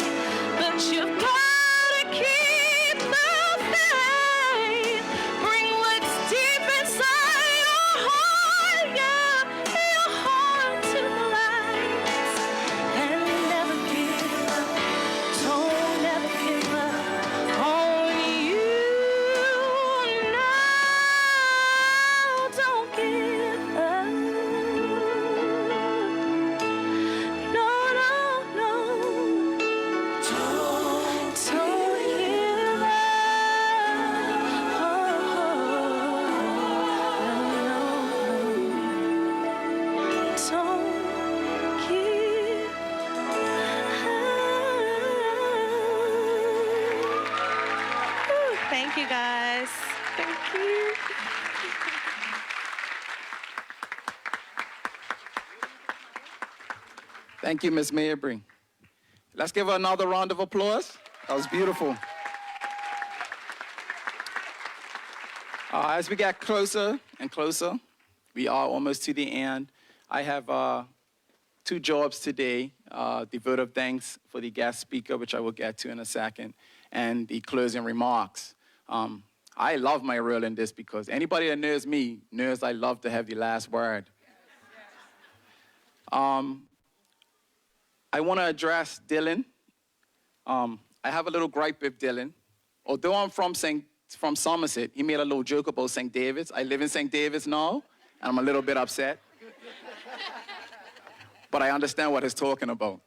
but you've gotta keep the faith. Bring what's deep inside your heart, yeah, Thank you, Ms. Mabry. Let's give her another round of applause. That was beautiful. As we get closer and closer, we are almost to the end. I have 2 jobs today, the vote of thanks for the guest speaker, which I will get to in a second, and the closing remarks. I love my role in this because anybody that knows me knows I love to have the last word. I want to address Dylan. I have a little gripe with Dylan. Although I'm from Somerset, he made a little joke about St. David's. I live in St. David's now, and I'm a little bit upset. But I understand what he's talking about.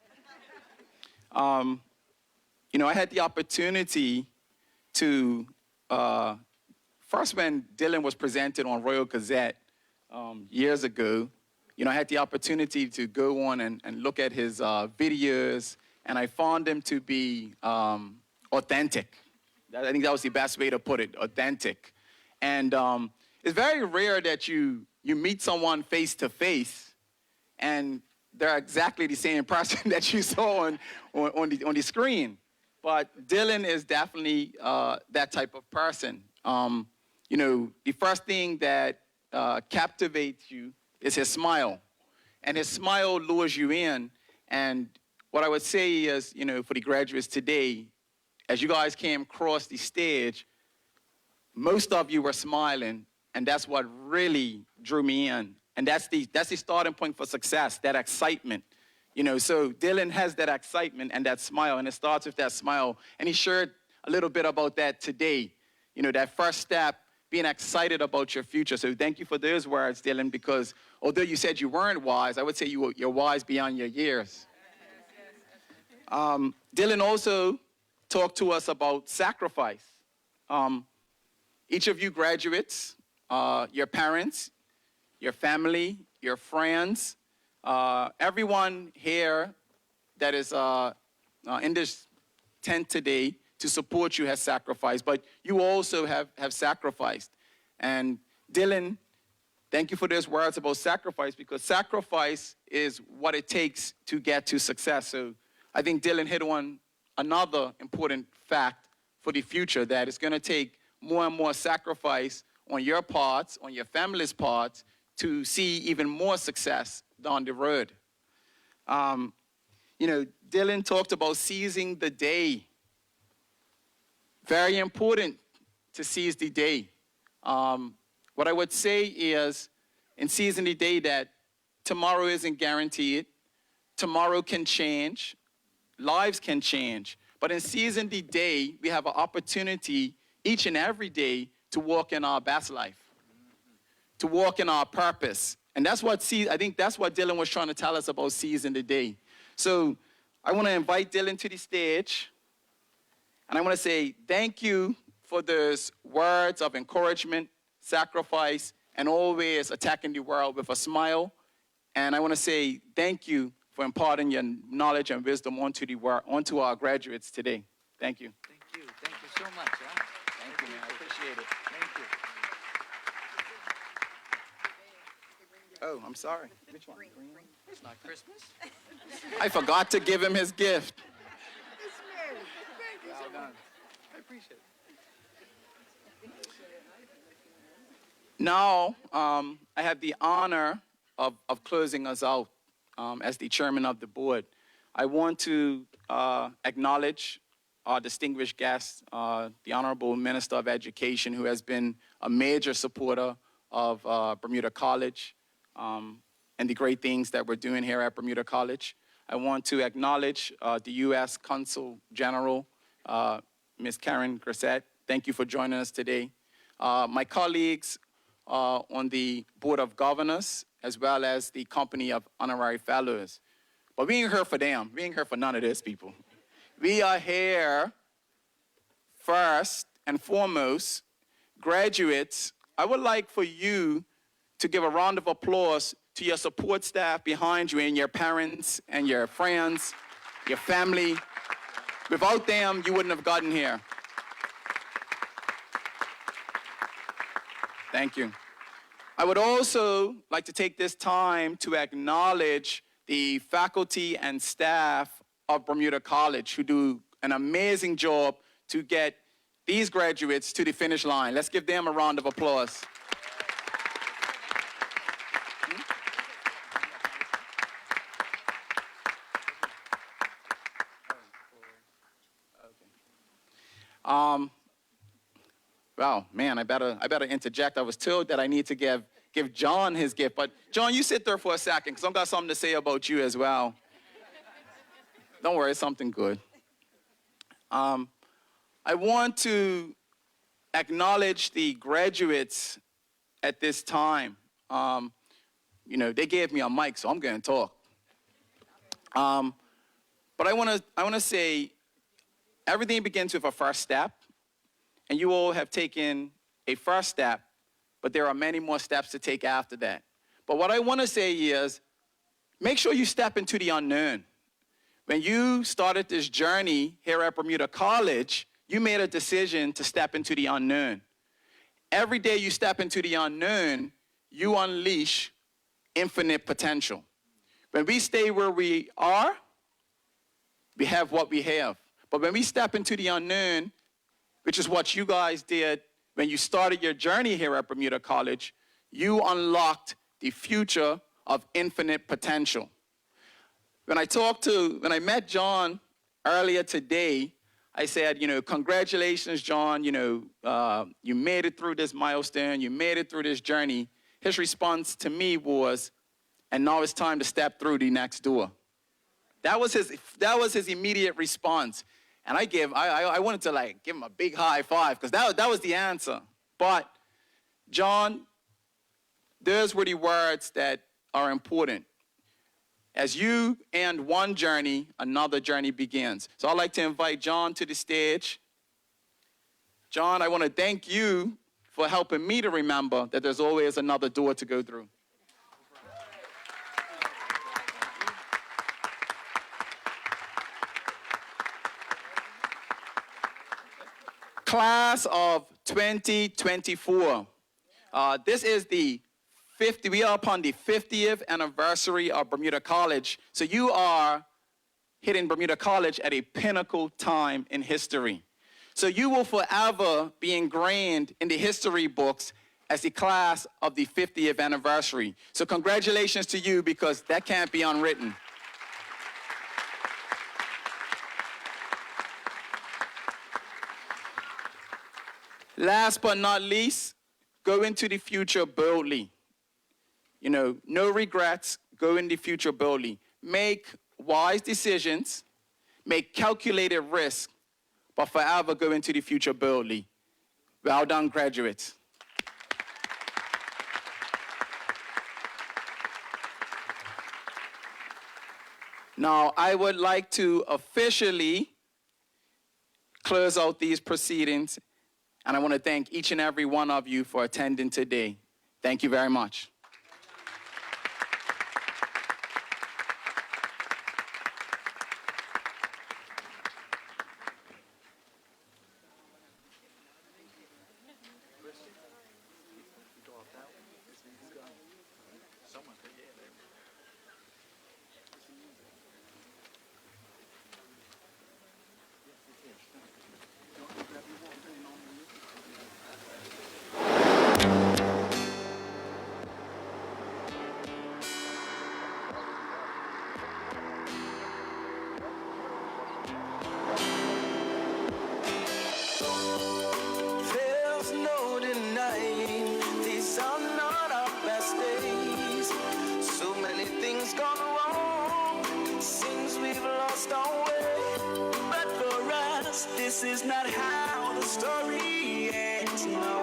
You know, I had the opportunity to, first when Dylan was presented on Royal Gazette years ago, you know, I had the opportunity to go on and look at his videos, and I found him to be authentic. I think that was the best way to put it, authentic. And it's very rare that you meet someone face to face, and they're exactly the same person that you saw on the screen. But Dylan is definitely that type of person. You know, the first thing that captivates you is his smile. And his smile lures you in. And what I would say is, you know, for the graduates today, as you guys came across the stage, most of you were smiling, and that's what really drew me in. And that's the starting point for success, that excitement. You know, so Dylan has that excitement and that smile, and it starts with that smile. And he shared a little bit about that today. You know, that first step, being excited about your future. So thank you for those words, Dylan, because although you said you weren't wise, I would say you're wise beyond your years. Dylan also talked to us about sacrifice. Each of you graduates, your parents, your family, your friends, everyone here that is in this tent today to support you has sacrificed, but you also have sacrificed. And Dylan, thank you for those words about sacrifice, because sacrifice is what it takes to get to success. So I think Dylan hit on another important fact for the future, that it's going to take more and more sacrifice on your parts, on your family's parts, to see even more success down the road. You know, Dylan talked about seizing the day. Very important to seize the day. What I would say is, in seizing the day, that tomorrow isn't guaranteed. Tomorrow can change. Lives can change. But in seizing the day, we have an opportunity each and every day to walk in our best life, to walk in our purpose. And that's what I think that's what Dylan was trying to tell us about seizing the day. So I want to invite Dylan to the stage. And I want to say thank you for those words of encouragement, sacrifice, and always attacking the world with a smile. And I want to say thank you for imparting your knowledge and wisdom onto our graduates today. Thank you. Thank you. Thank you so much. Huh? Thank you, man. I appreciate it. Thank you. Oh, I'm sorry. Which one? Green. It's not Christmas. I forgot to give him his gift. Thank you so much. I appreciate it. Now, I have the honor of closing us out as the chairman of the board. I want to acknowledge our distinguished guest, the Honorable Minister of Education, who has been a major supporter of Bermuda College and the great things that we're doing here at Bermuda College. I want to acknowledge the U.S. Consul General, Ms. Karen Grissett. Thank you for joining us today. My colleagues on the Board of Governors, as well as the Company of Honorary Fellows. But we ain't here for them. We ain't here for none of this, people. We are here first and foremost, graduates. I would like for you to give a round of applause to your support staff behind you and your parents and your friends, your family. Without them, you wouldn't have gotten here. Thank you. I would also like to take this time to acknowledge the faculty and staff of Bermuda College who do an amazing job to get these graduates to the finish line. Let's give them a round of applause. Well, man, I better interject. I was told that I need to give John his gift, but John, you sit there for a second, because I've got something to say about you as well. Don't worry, it's something good. I want to acknowledge the graduates at this time. You know, they gave me a mic, so I'm going to talk. But I want to say everything begins with a first step. And you all have taken a first step, but there are many more steps to take after that. But what I want to say is, make sure you step into the unknown. When you started this journey here at Bermuda College, you made a decision to step into the unknown. Every day you step into the unknown, you unleash infinite potential. When we stay where we are, we have what we have. But when we step into the unknown, which is what you guys did when you started your journey here at Bermuda College, you unlocked the future of infinite potential. When I met John earlier today, I said, you know, congratulations, John, you know, you made it through this milestone, you made it through this journey. His response to me was, and now it's time to step through the next door. That was his immediate response. And I wanted to like give him a big high five, because that was the answer. But John, those were the words that are important. As you end one journey, another journey begins. So I'd like to invite John to the stage. John, I want to thank you for helping me to remember that there's always another door to go through. Class of 2024. This is we are upon the 50th anniversary of Bermuda College. So you are hitting Bermuda College at a pinnacle time in history. So you will forever be ingrained in the history books as the class of the 50th anniversary. So congratulations to you, because that can't be unwritten. Last but not least, go into the future boldly. You know, no regrets, go in the future boldly. Make wise decisions, make calculated risk, but forever go into the future boldly. Well done, graduates. Now, I would like to officially close out these proceedings. And I want to thank each and every one of you for attending today. Thank you very much. This is not how the story ends, no.